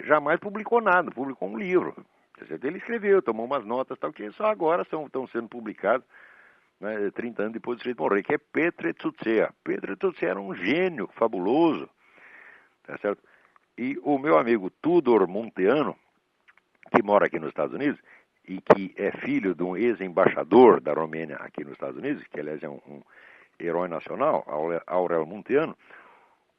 jamais publicou nada, publicou um livro. Ele escreveu, tomou umas notas, tal, que só agora estão sendo publicados, né, 30 anos depois do sujeito morrer, que é Petre Tsutsea. Petre Tsutsea era um gênio fabuloso, tá certo? E o meu amigo Tudor Munteanu, que mora aqui nos Estados Unidos, e que é filho de um ex-embaixador da Romênia aqui nos Estados Unidos, que aliás é um herói nacional, Aurel Munteanu,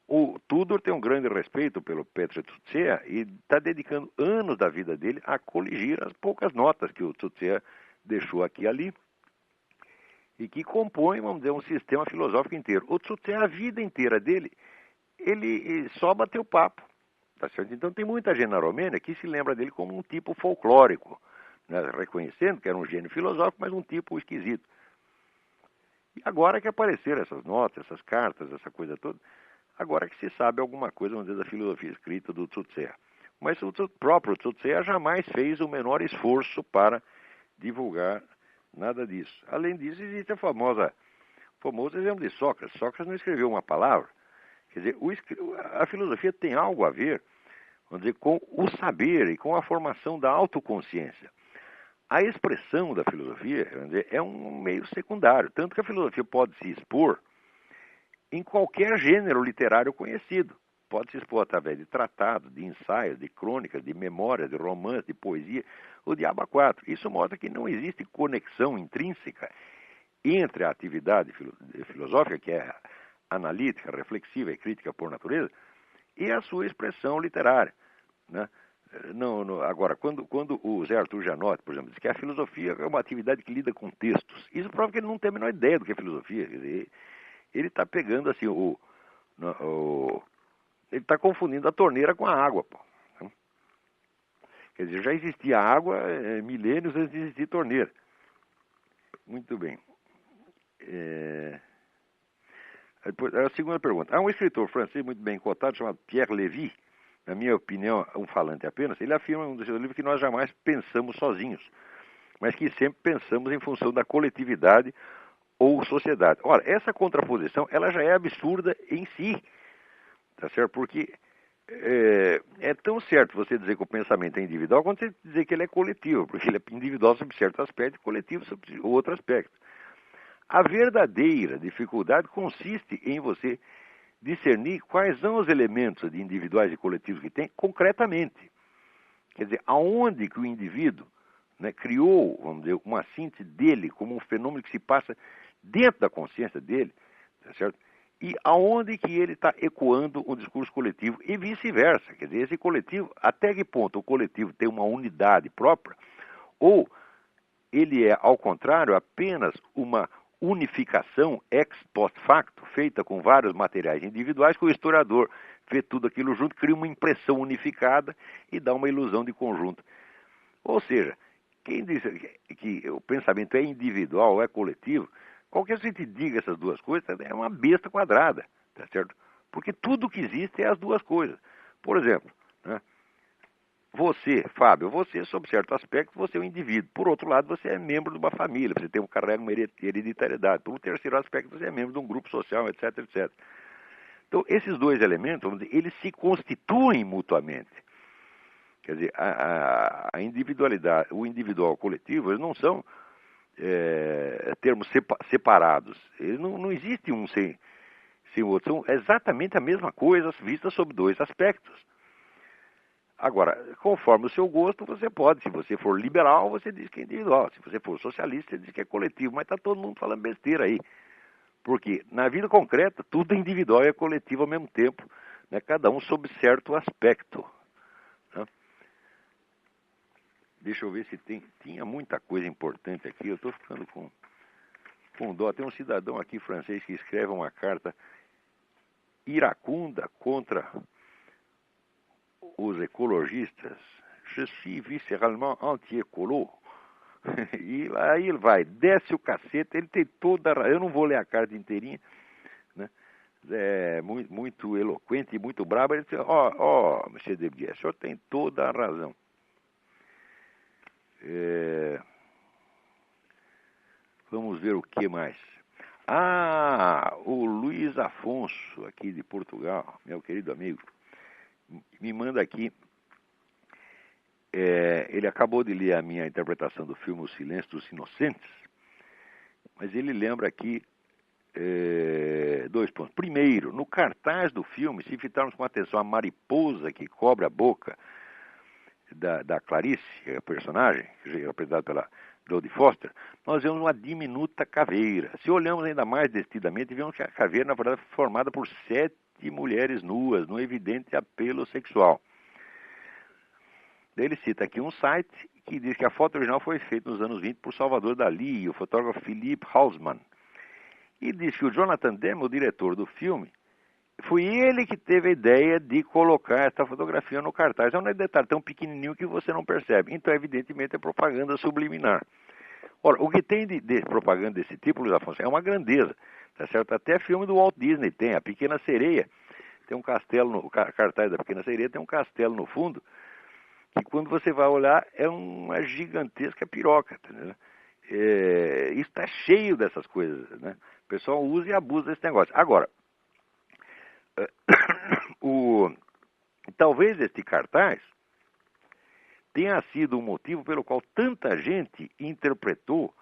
o Tudor tem um grande respeito pelo Petre Tsutsea e está dedicando anos da vida dele a coligir as poucas notas que o Tsutsea deixou aqui e ali, e que compõem, vamos dizer, um sistema filosófico inteiro. O Tsutsea, a vida inteira dele, ele só bateu papo. Tá certo? Então tem muita gente na Romênia que se lembra dele como um tipo folclórico, né? Reconhecendo que era um gênio filosófico, mas um tipo esquisito. E agora que apareceram essas notas, essas cartas, essa coisa toda, agora que se sabe alguma coisa, vamos dizer, da filosofia escrita do Tsutsea. Mas o próprio Tsutsea jamais fez o menor esforço para divulgar nada disso. Além disso, existe o famoso exemplo de Sócrates. Sócrates não escreveu uma palavra. Quer dizer, a filosofia tem algo a ver, vamos dizer, com o saber e com a formação da autoconsciência. A expressão da filosofia, vamos dizer, é um meio secundário, tanto que a filosofia pode se expor em qualquer gênero literário conhecido. Pode se expor através de tratados, de ensaios, de crônicas, de memórias, de romances, de poesia, ou de aba 4. Isso mostra que não existe conexão intrínseca entre a atividade filosófica, que é analítica, reflexiva e crítica por natureza, e a sua expressão literária, né? Agora, quando o Zé Arthur Janotti, por exemplo, diz que a filosofia é uma atividade que lida com textos, isso prova que ele não tem a menor ideia do que é filosofia. Quer dizer, ele está pegando assim ele está confundindo a torneira com a água, pô. Quer dizer, já existia água milênios antes de existir torneira. Muito bem. A segunda pergunta. Há um escritor francês muito bem cotado chamado Pierre Lévy, na minha opinião, um falante apenas. Ele afirma em um dos seus livros que nós jamais pensamos sozinhos, mas que sempre pensamos em função da coletividade ou sociedade. Ora, essa contraposição, ela já é absurda em si, tá certo? Porque é tão certo você dizer que o pensamento é individual quanto você dizer que ele é coletivo, porque ele é individual sobre certo aspecto e coletivo sobre outro aspecto. A verdadeira dificuldade consiste em você discernir quais são os elementos de individuais e coletivos que tem concretamente. Quer dizer, aonde que o indivíduo, né, criou, vamos dizer, uma síntese dele como um fenômeno que se passa dentro da consciência dele, tá certo? E aonde que ele está ecoando um discurso coletivo e vice-versa. Quer dizer, esse coletivo, até que ponto o coletivo tem uma unidade própria, ou ele é, ao contrário, apenas uma unificação ex post facto, feita com vários materiais individuais, que o historiador vê tudo aquilo junto, cria uma impressão unificada e dá uma ilusão de conjunto. Ou seja, quem diz que o pensamento é individual ou é coletivo, qualquer gente diga essas duas coisas, é uma besta quadrada, tá certo? Porque tudo que existe é as duas coisas. Por exemplo, né? Você, Fábio, você, sob certo aspecto, você é um indivíduo. Por outro lado, você é membro de uma família, você tem carrega uma hereditariedade. Por um terceiro aspecto, você é membro de um grupo social, etc, etc. Então, esses dois elementos, vamos dizer, eles se constituem mutuamente. Quer dizer, a individualidade, o individual e o coletivo, eles não são termos separados. Eles não existe um sem o outro. São exatamente a mesma coisa, vista sob dois aspectos. Agora, conforme o seu gosto, você pode. Se você for liberal, você diz que é individual. Se você for socialista, você diz que é coletivo. Mas está todo mundo falando besteira aí. Porque na vida concreta, tudo é individual e é coletivo ao mesmo tempo. Né? Cada um sob certo aspecto. Né? Deixa eu ver se tinha muita coisa importante aqui. Eu estou ficando com dó. Tem um cidadão aqui francês que escreve uma carta iracunda contra os ecologistas. Je suis viscéralement anti-écolo. E aí ele vai, desce o cacete, ele tem toda a razão. Eu não vou ler a carta inteirinha, né? É muito, muito eloquente e muito brabo. Ele diz, Monsieur Debier, o senhor tem toda a razão. Vamos ver o que mais. O Luiz Afonso, aqui de Portugal, meu querido amigo, me manda aqui. Ele acabou de ler a minha interpretação do filme O Silêncio dos Inocentes, mas ele lembra aqui 2 pontos. Primeiro, no cartaz do filme, se fitarmos com atenção a mariposa que cobre a boca da Clarice, que é a personagem, representada pela Jodie Foster, nós vemos uma diminuta caveira. Se olhamos ainda mais detidamente, vemos que a caveira, na verdade, foi formada por 7 mulheres nuas, num evidente apelo sexual. Daí ele cita aqui um site que diz que a foto original foi feita nos anos 20 por Salvador Dalí e o fotógrafo Philippe Hausmann. E diz que o Jonathan Demme, o diretor do filme, foi ele que teve a ideia de colocar essa fotografia no cartaz. É um detalhe tão pequenininho que você não percebe. Então, evidentemente, é propaganda subliminar. Ora, o que tem de propaganda desse tipo, Luiz Afonso, é uma grandeza. Tá certo? Até filme do Walt Disney tem. A Pequena Sereia tem um castelo, o cartaz da Pequena Sereia tem um castelo no fundo, que quando você vai olhar é uma gigantesca piroca. Tá, isso está cheio dessas coisas, né? O pessoal usa e abusa desse negócio. Agora, talvez este cartaz tenha sido o motivo pelo qual tanta gente interpretou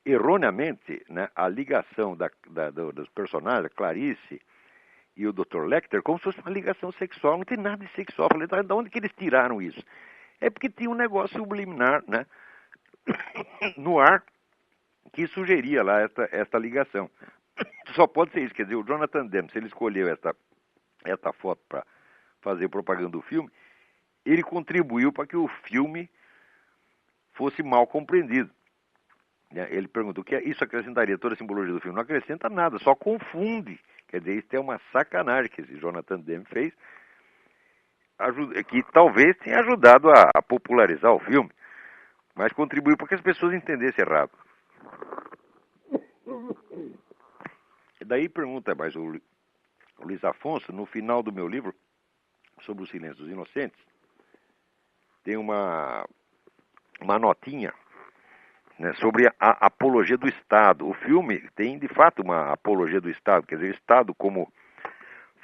erroneamente, né, a ligação dos personagens, a Clarice e o Dr. Lecter, como se fosse uma ligação sexual. Não tem nada de sexual. Falei, de onde que eles tiraram isso? É porque tinha um negócio subliminar, né, no ar que sugeria lá esta ligação. Só pode ser isso. Quer dizer, o Jonathan Demme, se ele escolheu esta foto para fazer propaganda do filme, ele contribuiu para que o filme fosse mal compreendido. Ele perguntou o que isso acrescentaria toda a simbologia do filme. Não acrescenta nada, só confunde. Quer dizer, isso é uma sacanagem que esse Jonathan Demme fez, que talvez tenha ajudado a popularizar o filme, mas contribuiu para que as pessoas entendessem errado. E daí pergunta mais o Luiz Afonso, no final do meu livro, sobre o Silêncio dos Inocentes, tem uma notinha, né, sobre a apologia do Estado. O filme tem, de fato, uma apologia do Estado, quer dizer, o Estado como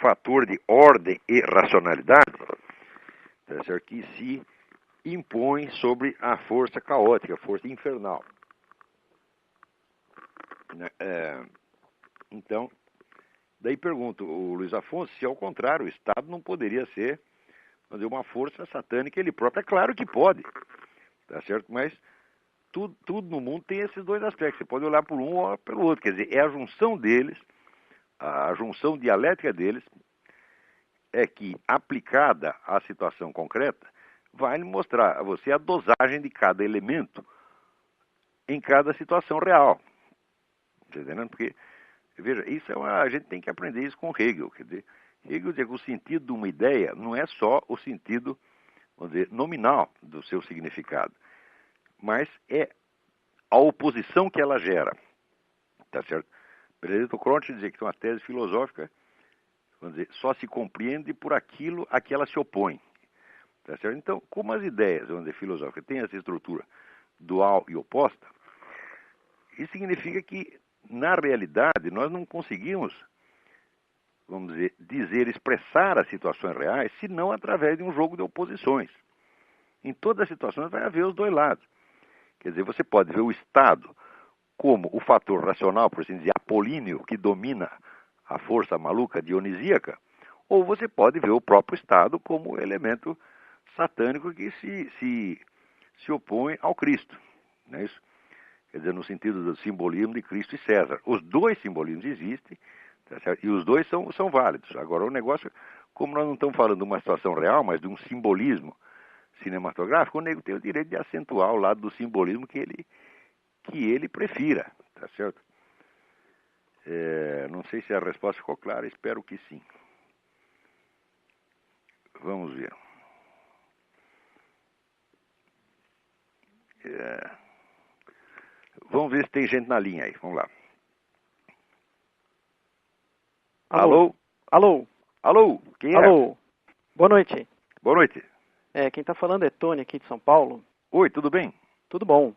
fator de ordem e racionalidade, tá certo? Que se impõe sobre a força caótica, a força infernal. Então, daí pergunto, o Luiz Afonso, se ao contrário, o Estado não poderia ser, vamos dizer, uma força satânica ele próprio. É claro que pode, tá certo? Mas tudo no mundo tem esses dois aspectos. Você pode olhar por um ou pelo outro. Quer dizer, é a junção deles, a junção dialética deles, é que, aplicada à situação concreta, vai lhe mostrar a você a dosagem de cada elemento em cada situação real. Tá entendendo? Porque, veja, a gente tem que aprender isso com Hegel. Quer dizer, Hegel diz que o sentido de uma ideia não é só o sentido, vamos dizer, nominal do seu significado, mas é a oposição que ela gera. Tá certo? Benedetto Croce dizia que uma tese filosófica, vamos dizer, só se compreende por aquilo a que ela se opõe. Tá certo? Então, como as ideias, vamos dizer, filosóficas têm essa estrutura dual e oposta, isso significa que, na realidade, nós não conseguimos, vamos dizer, expressar as situações reais, senão através de um jogo de oposições. Em todas as situações vai haver os dois lados. Quer dizer, você pode ver o Estado como o fator racional, por assim dizer, apolíneo, que domina a força maluca dionisíaca, ou você pode ver o próprio Estado como elemento satânico que se opõe ao Cristo. Não é isso? Quer dizer, no sentido do simbolismo de Cristo e César. Os dois simbolismos existem, tá certo? E os dois são válidos. Agora, o negócio, como nós não estamos falando de uma situação real, mas de um simbolismo cinematográfico, o nego tem o direito de acentuar o lado do simbolismo que ele prefira, tá certo? Não sei se a resposta ficou clara, espero que sim. Vamos ver. Vamos ver se tem gente na linha aí, vamos lá. Alô? Alô? Alô? Quem é? Alô? Boa noite. Boa noite. Quem está falando é Tony, aqui de São Paulo. Oi, tudo bem? Tudo bom.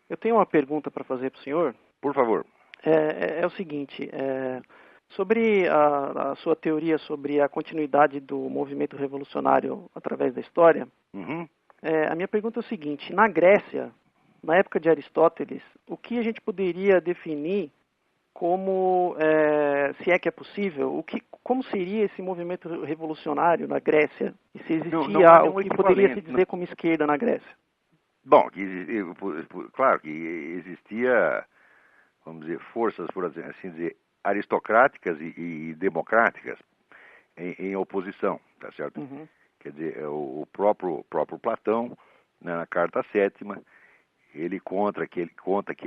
Eu tenho uma pergunta para fazer para o senhor. Por favor. É o seguinte, sobre a sua teoria sobre a continuidade do movimento revolucionário através da história, Uhum. a minha pergunta é o seguinte, na Grécia, na época de Aristóteles, o que a gente poderia definir como, se é que é possível, como seria esse movimento revolucionário na Grécia? E se existia o que poderia se dizer como esquerda na Grécia? Bom, claro que existia, vamos dizer, forças, por assim dizer, aristocráticas e democráticas em oposição, tá certo? Uhum. Quer dizer, o próprio Platão, né, na Carta Sétima, ele conta que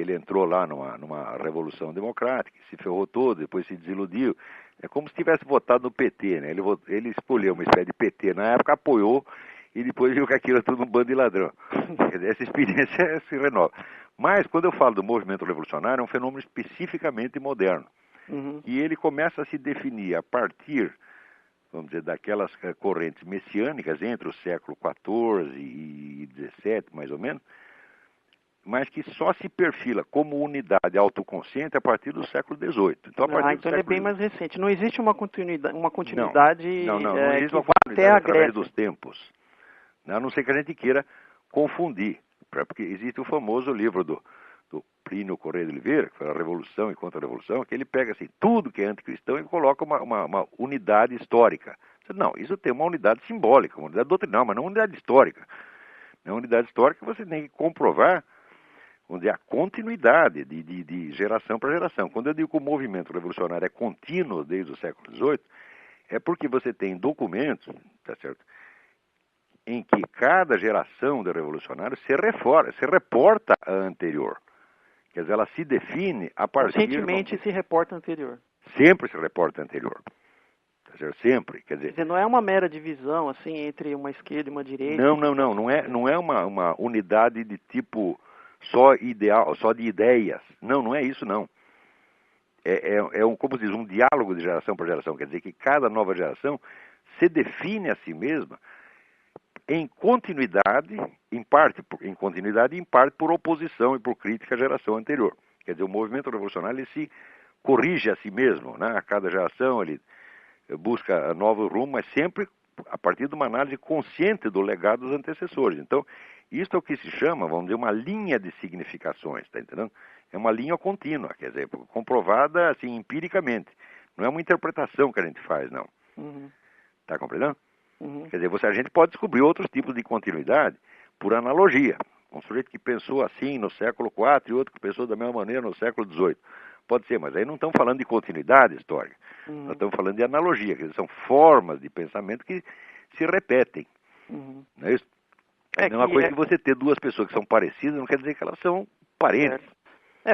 ele entrou lá numa revolução democrática, se ferrou todo, depois se desiludiu. É como se tivesse votado no PT, né? Ele escolheu uma espécie de PT na época, apoiou, e depois viu que aquilo é tudo um bando de ladrão. Essa experiência se renova. Mas, quando eu falo do movimento revolucionário, é um fenômeno especificamente moderno. Uhum. E ele começa a se definir a partir, vamos dizer, daquelas correntes messiânicas entre o século XIV e XVII, mais ou menos, mas que só se perfila como unidade autoconsciente a partir do século XVIII. Então, Então ele é bem mais recente. Não existe uma continuidade não existe que uma vá até a através Grécia. dos tempos. A não ser que a gente queira confundir, porque existe o famoso livro do Plínio Corrêa de Oliveira, que foi a Revolução e Contra-Revolução, que ele pega assim, tudo que é anticristão e coloca uma unidade histórica. Não, isso tem uma unidade simbólica, uma unidade doutrinal, mas não uma unidade histórica. Na unidade histórica você tem que comprovar, vamos dizer, a continuidade de geração para geração. Quando eu digo que o movimento revolucionário é contínuo desde o século XVIII, é porque você tem documentos, tá certo, em que cada geração de revolucionários se reporta à anterior. Quer dizer, ela se define a partir... Conscientemente se reporta anterior. Sempre se reporta à anterior. Tá certo? Sempre. Quer dizer, não é uma mera divisão assim entre uma esquerda e uma direita? Não é uma unidade de tipo só ideal, só de ideias. Não é isso, não. Como se diz, um diálogo de geração para geração. Quer dizer que cada nova geração se define a si mesma em continuidade, em parte por oposição e por crítica à geração anterior. Quer dizer, o movimento revolucionário ele se corrige a si mesmo, né? A cada geração ele busca novo rumo, mas sempre a partir de uma análise consciente do legado dos antecessores. Então, isso é o que se chama, vamos dizer, uma linha de significações, está entendendo? É uma linha contínua, quer dizer, comprovada assim empiricamente. Não é uma interpretação que a gente faz, não. Está compreendendo? Quer dizer, a gente pode descobrir outros tipos de continuidade por analogia. Um sujeito que pensou assim no século IV e outro que pensou da mesma maneira no século XVIII. Pode ser, mas aí não estamos falando de continuidade histórica. Nós estamos falando de analogia, quer dizer, são formas de pensamento que se repetem. Não é isso? É uma coisa que você ter duas pessoas que são parecidas não quer dizer que elas são parentes.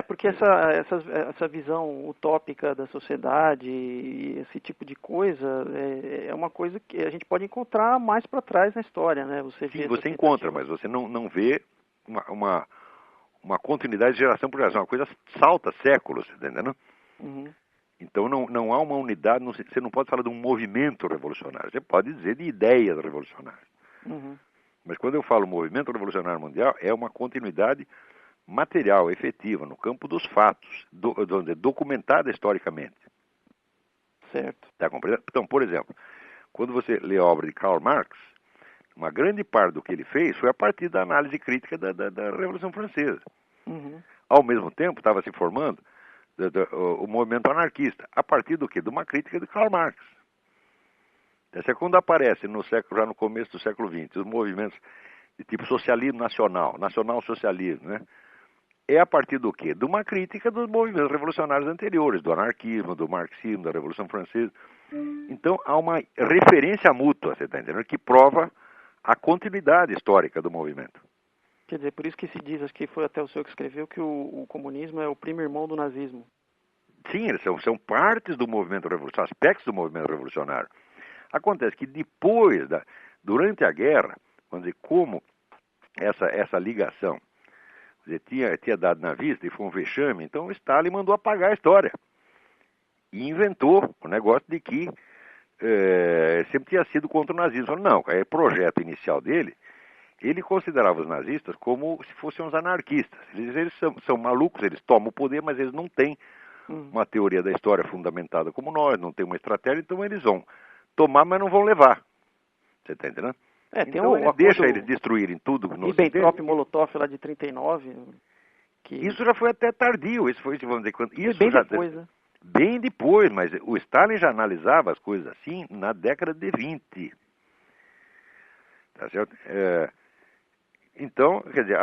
Porque essa visão utópica da sociedade e esse tipo de coisa é uma coisa que a gente pode encontrar mais para trás na história, né? Sim, você encontra, mas você não vê uma continuidade de geração por geração. Uma coisa salta séculos, entendeu? Então não há uma unidade, você não pode falar de um movimento revolucionário, você pode dizer de ideias revolucionárias. Mas quando eu falo movimento revolucionário mundial, é uma continuidade material, efetiva, no campo dos fatos, documentada historicamente. Certo. Tá compreendendo? Então, por exemplo, quando você lê a obra de Karl Marx, uma grande parte do que ele fez foi a partir da análise crítica da Revolução Francesa. Ao mesmo tempo, estava se formando o movimento anarquista, a partir do quê? De uma crítica de Karl Marx. Essa é quando aparece já no começo do século XX, os movimentos de tipo socialismo nacional, nacional-socialismo, né? É a partir do quê? De uma crítica dos movimentos revolucionários anteriores, do anarquismo, do marxismo, da Revolução Francesa. Então, há uma referência mútua, você está entendendo, que prova a continuidade histórica do movimento. Quer dizer, por isso que se diz, acho que foi até o senhor que escreveu, que o comunismo é o primo irmão do nazismo. Sim, eles são partes do movimento revolucionário, aspectos do movimento revolucionário. Acontece que durante a guerra, vamos dizer, como essa ligação tinha dado na vista e foi um vexame, então o Stalin mandou apagar a história. E inventou o negócio de que sempre tinha sido contra o nazismo. Falou, não, o projeto inicial dele, ele considerava os nazistas como se fossem os anarquistas. Eles são malucos, eles tomam o poder, mas eles não têm uma teoria da história fundamentada como nós, não têm uma estratégia, então eles vão tomar, mas não vão levar. Você está entendendo? Então ele deixa eles destruírem tudo no Ribbentrop e Molotov lá de 39. Isso já foi até tardio, isso foi, vamos dizer, isso bem depois, né? Bem depois, mas o Stalin já analisava as coisas assim na década de 20. Tá certo? Então, quer dizer,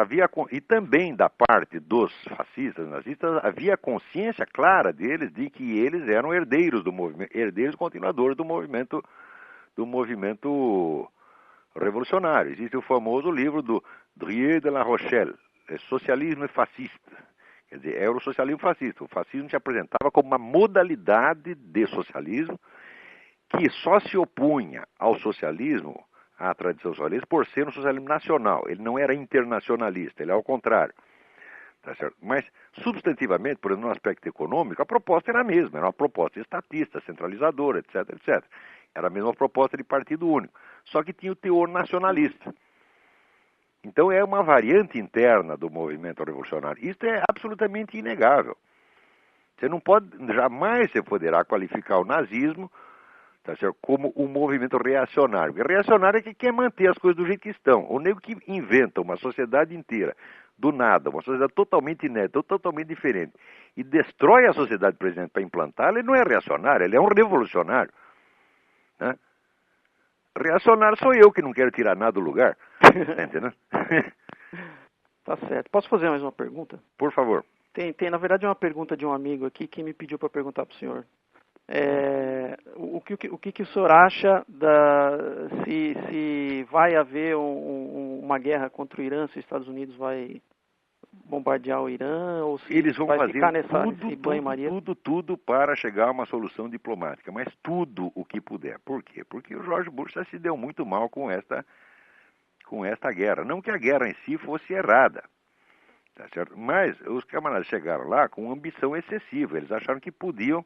e também da parte dos fascistas, nazistas, havia consciência clara deles de que eles eram herdeiros do movimento, herdeiros continuadores do movimento revolucionário. Existe o famoso livro do Drieu de la Rochelle, Socialismo Fascista. Quer dizer, era o socialismo fascista. O fascismo se apresentava como uma modalidade de socialismo que só se opunha ao socialismo, à tradição socialista, por ser um socialismo nacional. Ele não era internacionalista, ele é ao contrário. Tá certo? Mas, substantivamente, por exemplo, no aspecto econômico, a proposta era a mesma. Era uma proposta estatista, centralizadora, etc, etc. Era a mesma proposta de partido único. Só que tinha o teor nacionalista. Então é uma variante interna do movimento revolucionário. Isso é absolutamente inegável. Você não pode, jamais você poderá qualificar o nazismo, tá certo, como um movimento reacionário. Porque reacionário é que quer manter as coisas do jeito que estão. O nego que inventa uma sociedade inteira, do nada, uma sociedade totalmente inédita, totalmente diferente, e destrói a sociedade, por exemplo, para implantá-la, ele não é reacionário, ele é um revolucionário. Né? Reacionário sou eu que não quero tirar nada do lugar. Tá entendendo? Tá certo. Posso fazer mais uma pergunta? Por favor. Tem, na verdade, uma pergunta de um amigo aqui que me pediu para perguntar para o senhor. O que o senhor acha se vai haver uma guerra contra o Irã, se os Estados Unidos vai bombardear o Irã, ou se eles vão vai fazer ficar nesse banho-maria? Tudo para chegar a uma solução diplomática, mas tudo o que puder. Por quê? Porque o George Bush já se deu muito mal com esta guerra. Não que a guerra em si fosse errada, tá certo? Mas os camaradas chegaram lá com ambição excessiva. Eles acharam que podiam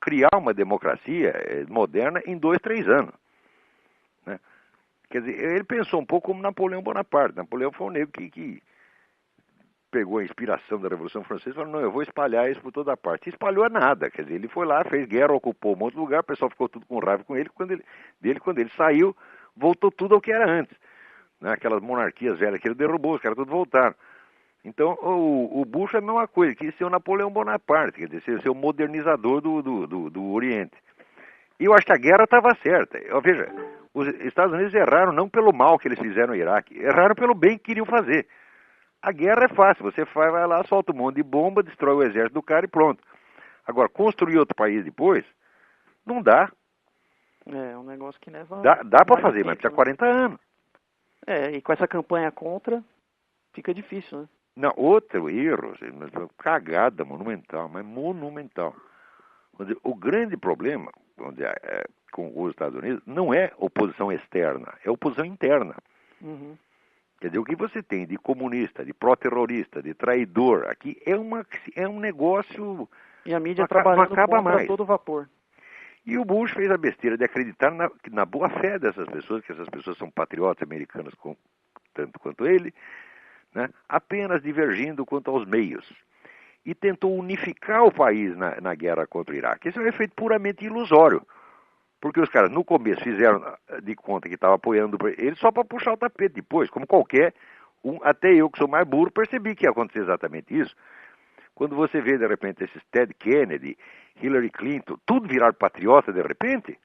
criar uma democracia moderna em 2, 3 anos. Né? Quer dizer, ele pensou um pouco como Napoleão Bonaparte. Napoleão foi um negro que pegou a inspiração da Revolução Francesa e falou, não, eu vou espalhar isso por toda parte. E espalhou nada, quer dizer, ele foi lá, fez guerra, ocupou um monte de lugar, o pessoal ficou tudo com raiva com ele, quando ele saiu, voltou tudo ao que era antes. Né? Aquelas monarquias velhas que ele derrubou, os caras todos voltaram. Então, o Bush é a mesma coisa, quis ser o Napoleão Bonaparte, quer dizer, ser o modernizador do Oriente. E eu acho que a guerra estava certa. Veja, os Estados Unidos erraram não pelo mal que eles fizeram no Iraque, erraram pelo bem que queriam fazer. A guerra é fácil, você vai lá, solta um monte de bomba, destrói o exército do cara e pronto. Agora, construir outro país depois, não dá. É um negócio que leva... Dá para fazer, tempo, mas precisa né? 40 anos. E com essa campanha contra, fica difícil, né? Não, outro erro, cagada monumental, mas monumental. O grande problema com os Estados Unidos não é oposição externa, é oposição interna. Uhum. Quer dizer, o que você tem de comunista, de pró-terrorista, de traidor, aqui é um negócio... E a mídia não trabalhando acaba contra mais. todo vapor. E o Bush fez a besteira de acreditar na boa-fé dessas pessoas, que essas pessoas são patriotas americanas tanto quanto ele, né? Apenas divergindo quanto aos meios. E tentou unificar o país na guerra contra o Iraque. Esse é um efeito puramente ilusório. Porque os caras, no começo, fizeram de conta que estavam apoiando ele só para puxar o tapete depois, como qualquer até eu, que sou mais burro, percebi que ia acontecer exatamente isso. Quando você vê, de repente, esses Ted Kennedy, Hillary Clinton, tudo virar patriota, de repente,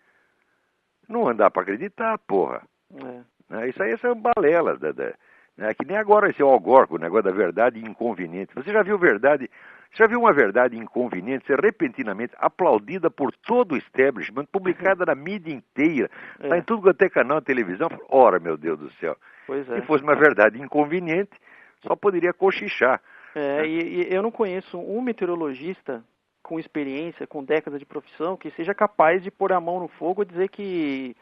não dá para acreditar, porra. Isso aí são balelas. Que nem agora esse Al Gore, o negócio da verdade inconveniente. Você já viu uma verdade inconveniente ser repentinamente aplaudida por todo o establishment, publicada na mídia inteira, está em tudo quanto é canal de televisão? Ora, meu Deus do céu. Pois é. Se fosse uma verdade inconveniente, só poderia cochichar. E eu não conheço um meteorologista com experiência, com décadas de profissão, que seja capaz de pôr a mão no fogo e dizer que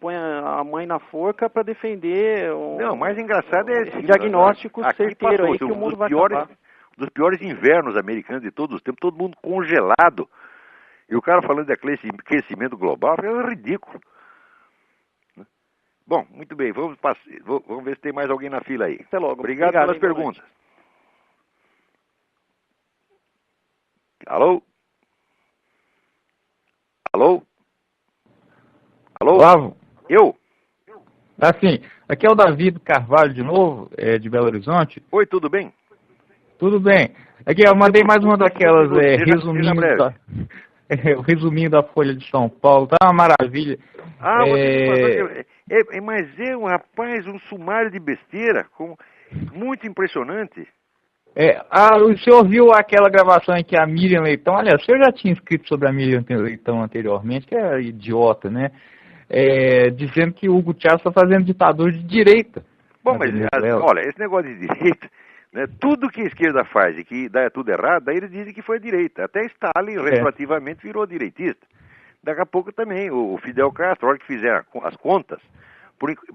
põe a mãe na forca para defender Não, o mais engraçado é esse diagnóstico certeiro aí que o mundo vai acabar. Dos piores invernos americanos de todos os tempos, todo mundo congelado. E o cara falando de aquecimento global, é ridículo. Bom, muito bem, vamos ver se tem mais alguém na fila aí. Até logo. Obrigado pelas perguntas. Alô? Alô? Alô? Olavo? Eu? Assim, aqui é o Davi Carvalho de novo, de Belo Horizonte. Oi, tudo bem? Tudo bem. Aqui eu mandei mais uma daquelas resumindo da Folha de São Paulo, tá uma maravilha. Mas rapaz, um sumário de besteira, muito impressionante. O senhor viu aquela gravação em que a Miriam Leitão, aliás, o senhor já tinha escrito sobre a Miriam Leitão anteriormente, que é idiota, né? Dizendo que o Hugo Chávez está fazendo ditador de direita. Bom, mas olha, esse negócio de direita, né, tudo que a esquerda faz e que dá tudo errado, daí eles dizem que foi direita. Até Stalin, retroativamente, virou direitista. Daqui a pouco também, o Fidel Castro, a hora que fizeram as contas,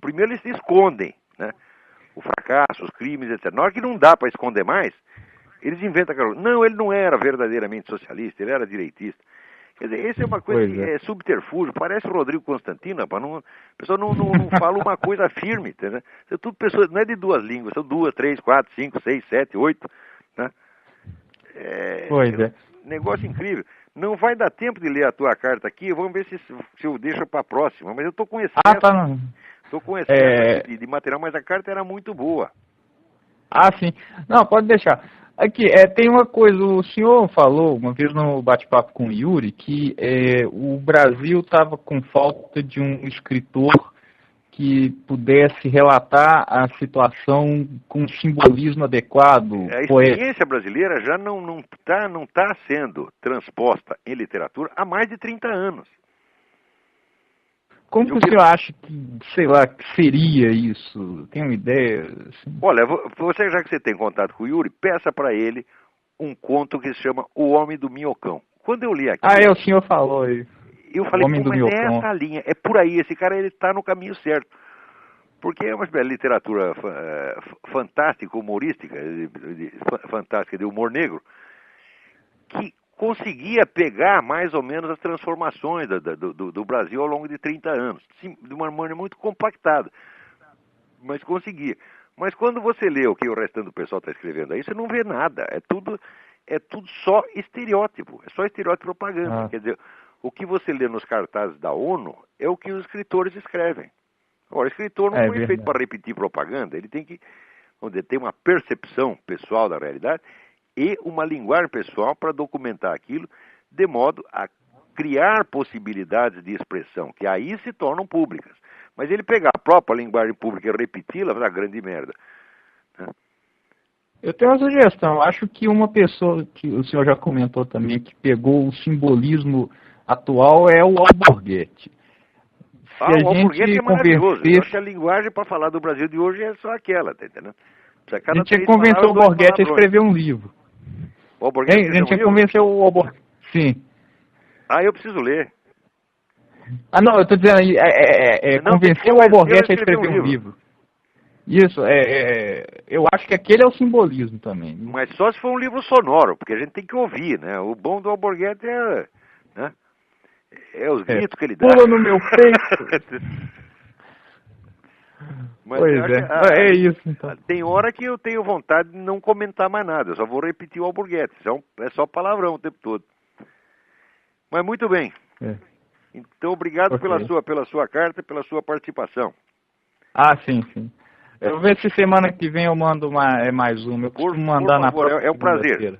primeiro eles se escondem, né? O fracasso, os crimes, etc. Na hora que não dá para esconder mais, eles inventam aquela... Não, ele não era verdadeiramente socialista, ele era direitista. Quer dizer, essa é uma coisa que é subterfúgio, parece o Rodrigo Constantino, a pessoa não fala uma coisa firme, entendeu? São tudo pessoas, não é de duas línguas, são 2, 3, 4, 5, 6, 7, 8, né? Negócio incrível. Não vai dar tempo de ler a tua carta aqui, vamos ver se eu deixo para a próxima, mas eu estou com excesso, estou com excesso de material, mas a carta era muito boa. Sim. Não, pode deixar. Aqui, tem uma coisa, o senhor falou uma vez no bate-papo com o Yuri que o Brasil estava com falta de um escritor que pudesse relatar a situação com um simbolismo adequado. A experiência brasileira já não tá sendo transposta em literatura há mais de 30 anos. Como que o senhor acha que, sei lá, que seria isso? Tem uma ideia? Assim? Olha, já que você tem contato com o Yuri, peça para ele um conto que se chama O Homem do Minhocão. Quando eu li aqui... o senhor falou aí. Eu falei, mas é essa linha, é por aí, esse cara ele está no caminho certo. Porque é uma literatura fantástica, humorística, fantástica de humor negro, que conseguia pegar mais ou menos as transformações do Brasil ao longo de 30 anos, de uma maneira muito compactada, mas conseguia. Mas quando você lê o que o restante do pessoal está escrevendo aí, você não vê nada. É tudo só estereótipo. É só estereótipo e propaganda. Quer dizer, o que você lê nos cartazes da ONU é o que os escritores escrevem. Agora, o escritor não foi feito para repetir propaganda. Ele tem que, vamos dizer, ter uma percepção pessoal da realidade e uma linguagem pessoal para documentar aquilo, de modo a criar possibilidades de expressão, que aí se tornam públicas. Mas ele pegar a própria linguagem pública e repeti-la, vai dar grande merda. Eu tenho uma sugestão. Acho que uma pessoa, que o senhor já comentou também, que pegou o simbolismo atual é o Alborguete. O Alborguete é maravilhoso. Eu acho que a linguagem para falar do Brasil de hoje é só aquela, tá entendendo? A gente tinha que convencer o Alborguete a escrever um livro. O Alborguete a gente tinha que convencer o Alborguete. Sim. Eu preciso ler. Não, eu estou dizendo convencer o Alborguete a escrever um livro. Isso, eu acho que aquele é o simbolismo também. Mas só se for um livro sonoro, porque a gente tem que ouvir, né? O bom do Alborguete é os gritos que ele dá. Pula no meu peito. Mas pois é isso então. Tem hora que eu tenho vontade de não comentar mais nada, eu só vou repetir o Alborguete. É só palavrão o tempo todo. Mas muito bem. Então, obrigado pela sua carta e pela sua participação. Sim. Eu vou ver se semana que vem eu mando mais uma. Eu costumo mandar na próxima. É um prazer.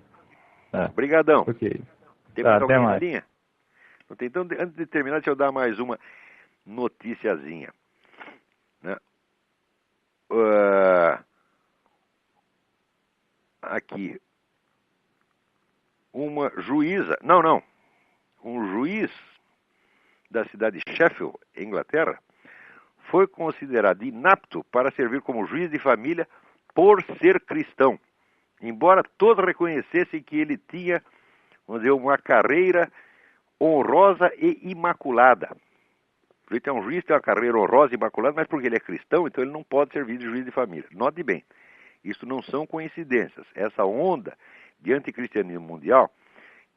Obrigadão. Ok. Tem mais alguém na linha? Então, antes de terminar, deixa eu dar mais uma noticiazinha. Né? Aqui. Uma juíza... Não. Um juiz da cidade de Sheffield, Inglaterra, foi considerado inapto para servir como juiz de família por ser cristão, embora todos reconhecessem que ele tinha, vamos dizer, uma carreira honrosa e imaculada. Ele é um juiz, tem uma carreira honrosa e imaculada, mas porque ele é cristão, então ele não pode servir de juiz de família. Note bem, isso não são coincidências. Essa onda de anticristianismo mundial,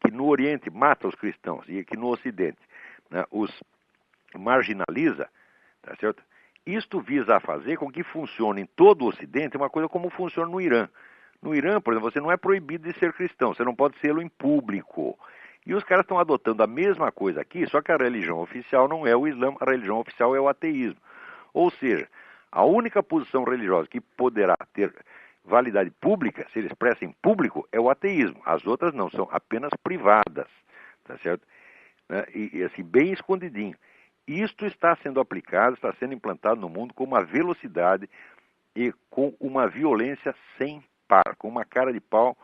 que no Oriente mata os cristãos e que no Ocidente, né, os marginaliza, tá certo? Isto visa a fazer com que funcione em todo o Ocidente uma coisa como funciona no Irã. No Irã, por exemplo, você não é proibido de ser cristão, você não pode sê-lo em público. E os caras estão adotando a mesma coisa aqui, só que a religião oficial não é o Islã, a religião oficial é o ateísmo. Ou seja, a única posição religiosa que poderá ter validade pública, se ele expressa em público, é o ateísmo. As outras não, são apenas privadas, tá certo? E assim, bem escondidinho. Isto está sendo aplicado, está sendo implantado no mundo com uma velocidade e com uma violência sem par, com uma cara de pau,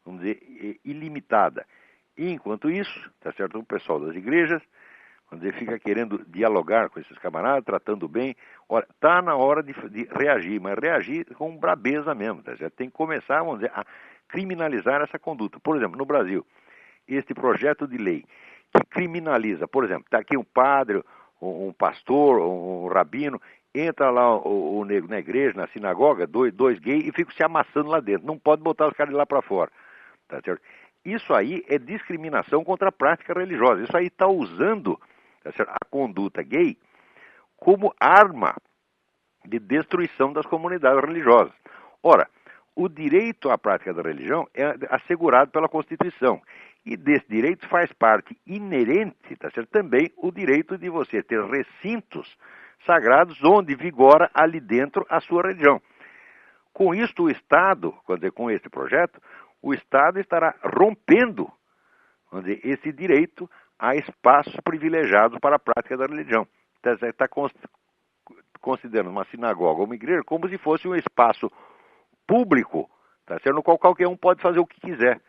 vamos dizer, ilimitada. E enquanto isso, tá certo, o pessoal das igrejas, vamos dizer, fica querendo dialogar com esses camaradas, tratando bem. Olha, está na hora de reagir, mas reagir com brabeza mesmo, tá certo? Tem que começar, vamos dizer, a criminalizar essa conduta. Por exemplo, no Brasil, este projeto de lei que criminaliza, por exemplo, está aqui um padre, um pastor, um rabino, entra lá o negro na igreja, na sinagoga, dois gays, e fica se amassando lá dentro. Não pode botar os caras de lá para fora. Tá certo? Isso aí é discriminação contra a prática religiosa. Isso aí está usando, tá certo, a conduta gay como arma de destruição das comunidades religiosas. Ora, o direito à prática da religião é assegurado pela Constituição. E desse direito faz parte inerente, tá certo, também o direito de você ter recintos sagrados onde vigora ali dentro a sua religião. Com isto, o Estado, com esse projeto, o Estado estará rompendo, vamos dizer, esse direito a espaços privilegiados para a prática da religião. Está considerando uma sinagoga ou uma igreja como se fosse um espaço público, tá certo, no qual qualquer um pode fazer o que quiser.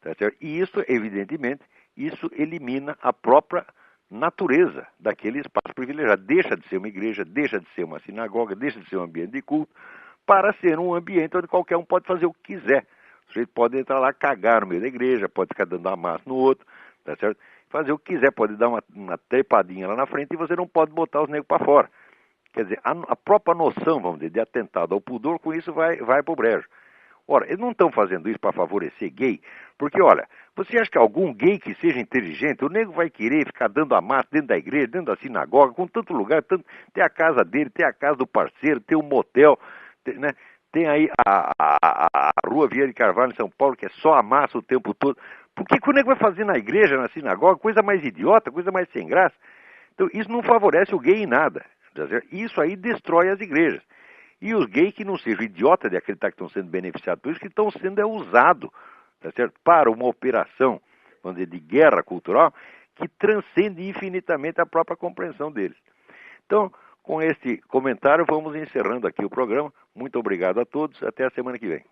Tá certo? E isso, evidentemente, isso elimina a própria natureza daquele espaço privilegiado. Deixa de ser uma igreja, deixa de ser uma sinagoga, deixa de ser um ambiente de culto, para ser um ambiente onde qualquer um pode fazer o que quiser. O sujeito pode entrar lá, cagar no meio da igreja, pode ficar dando amasso no outro, tá certo? Fazer o que quiser, pode dar uma trepadinha lá na frente e você não pode botar os negros para fora. Quer dizer, a própria noção, vamos dizer, de atentado ao pudor, com isso vai para o brejo. Ora, eles não estão fazendo isso para favorecer gay, porque, olha, você acha que algum gay que seja inteligente, o nego vai querer ficar dando amasso dentro da igreja, dentro da sinagoga, com tanto lugar, tem a casa dele, tem a casa do parceiro, tem um motel, né? Tem aí a Rua Vieira de Carvalho em São Paulo, que é só a massa o tempo todo. Por que o nego vai fazer na igreja, na sinagoga? Coisa mais idiota, coisa mais sem graça. Então, isso não favorece o gay em nada. Tá certo? Isso aí destrói as igrejas. E os gays que não sejam idiotas de acreditar que estão sendo beneficiados por isso, que estão sendo usados, tá certo? Para uma operação, vamos dizer, de guerra cultural, que transcende infinitamente a própria compreensão deles. Então, com este comentário, vamos encerrando aqui o programa. Muito obrigado a todos. Até a semana que vem.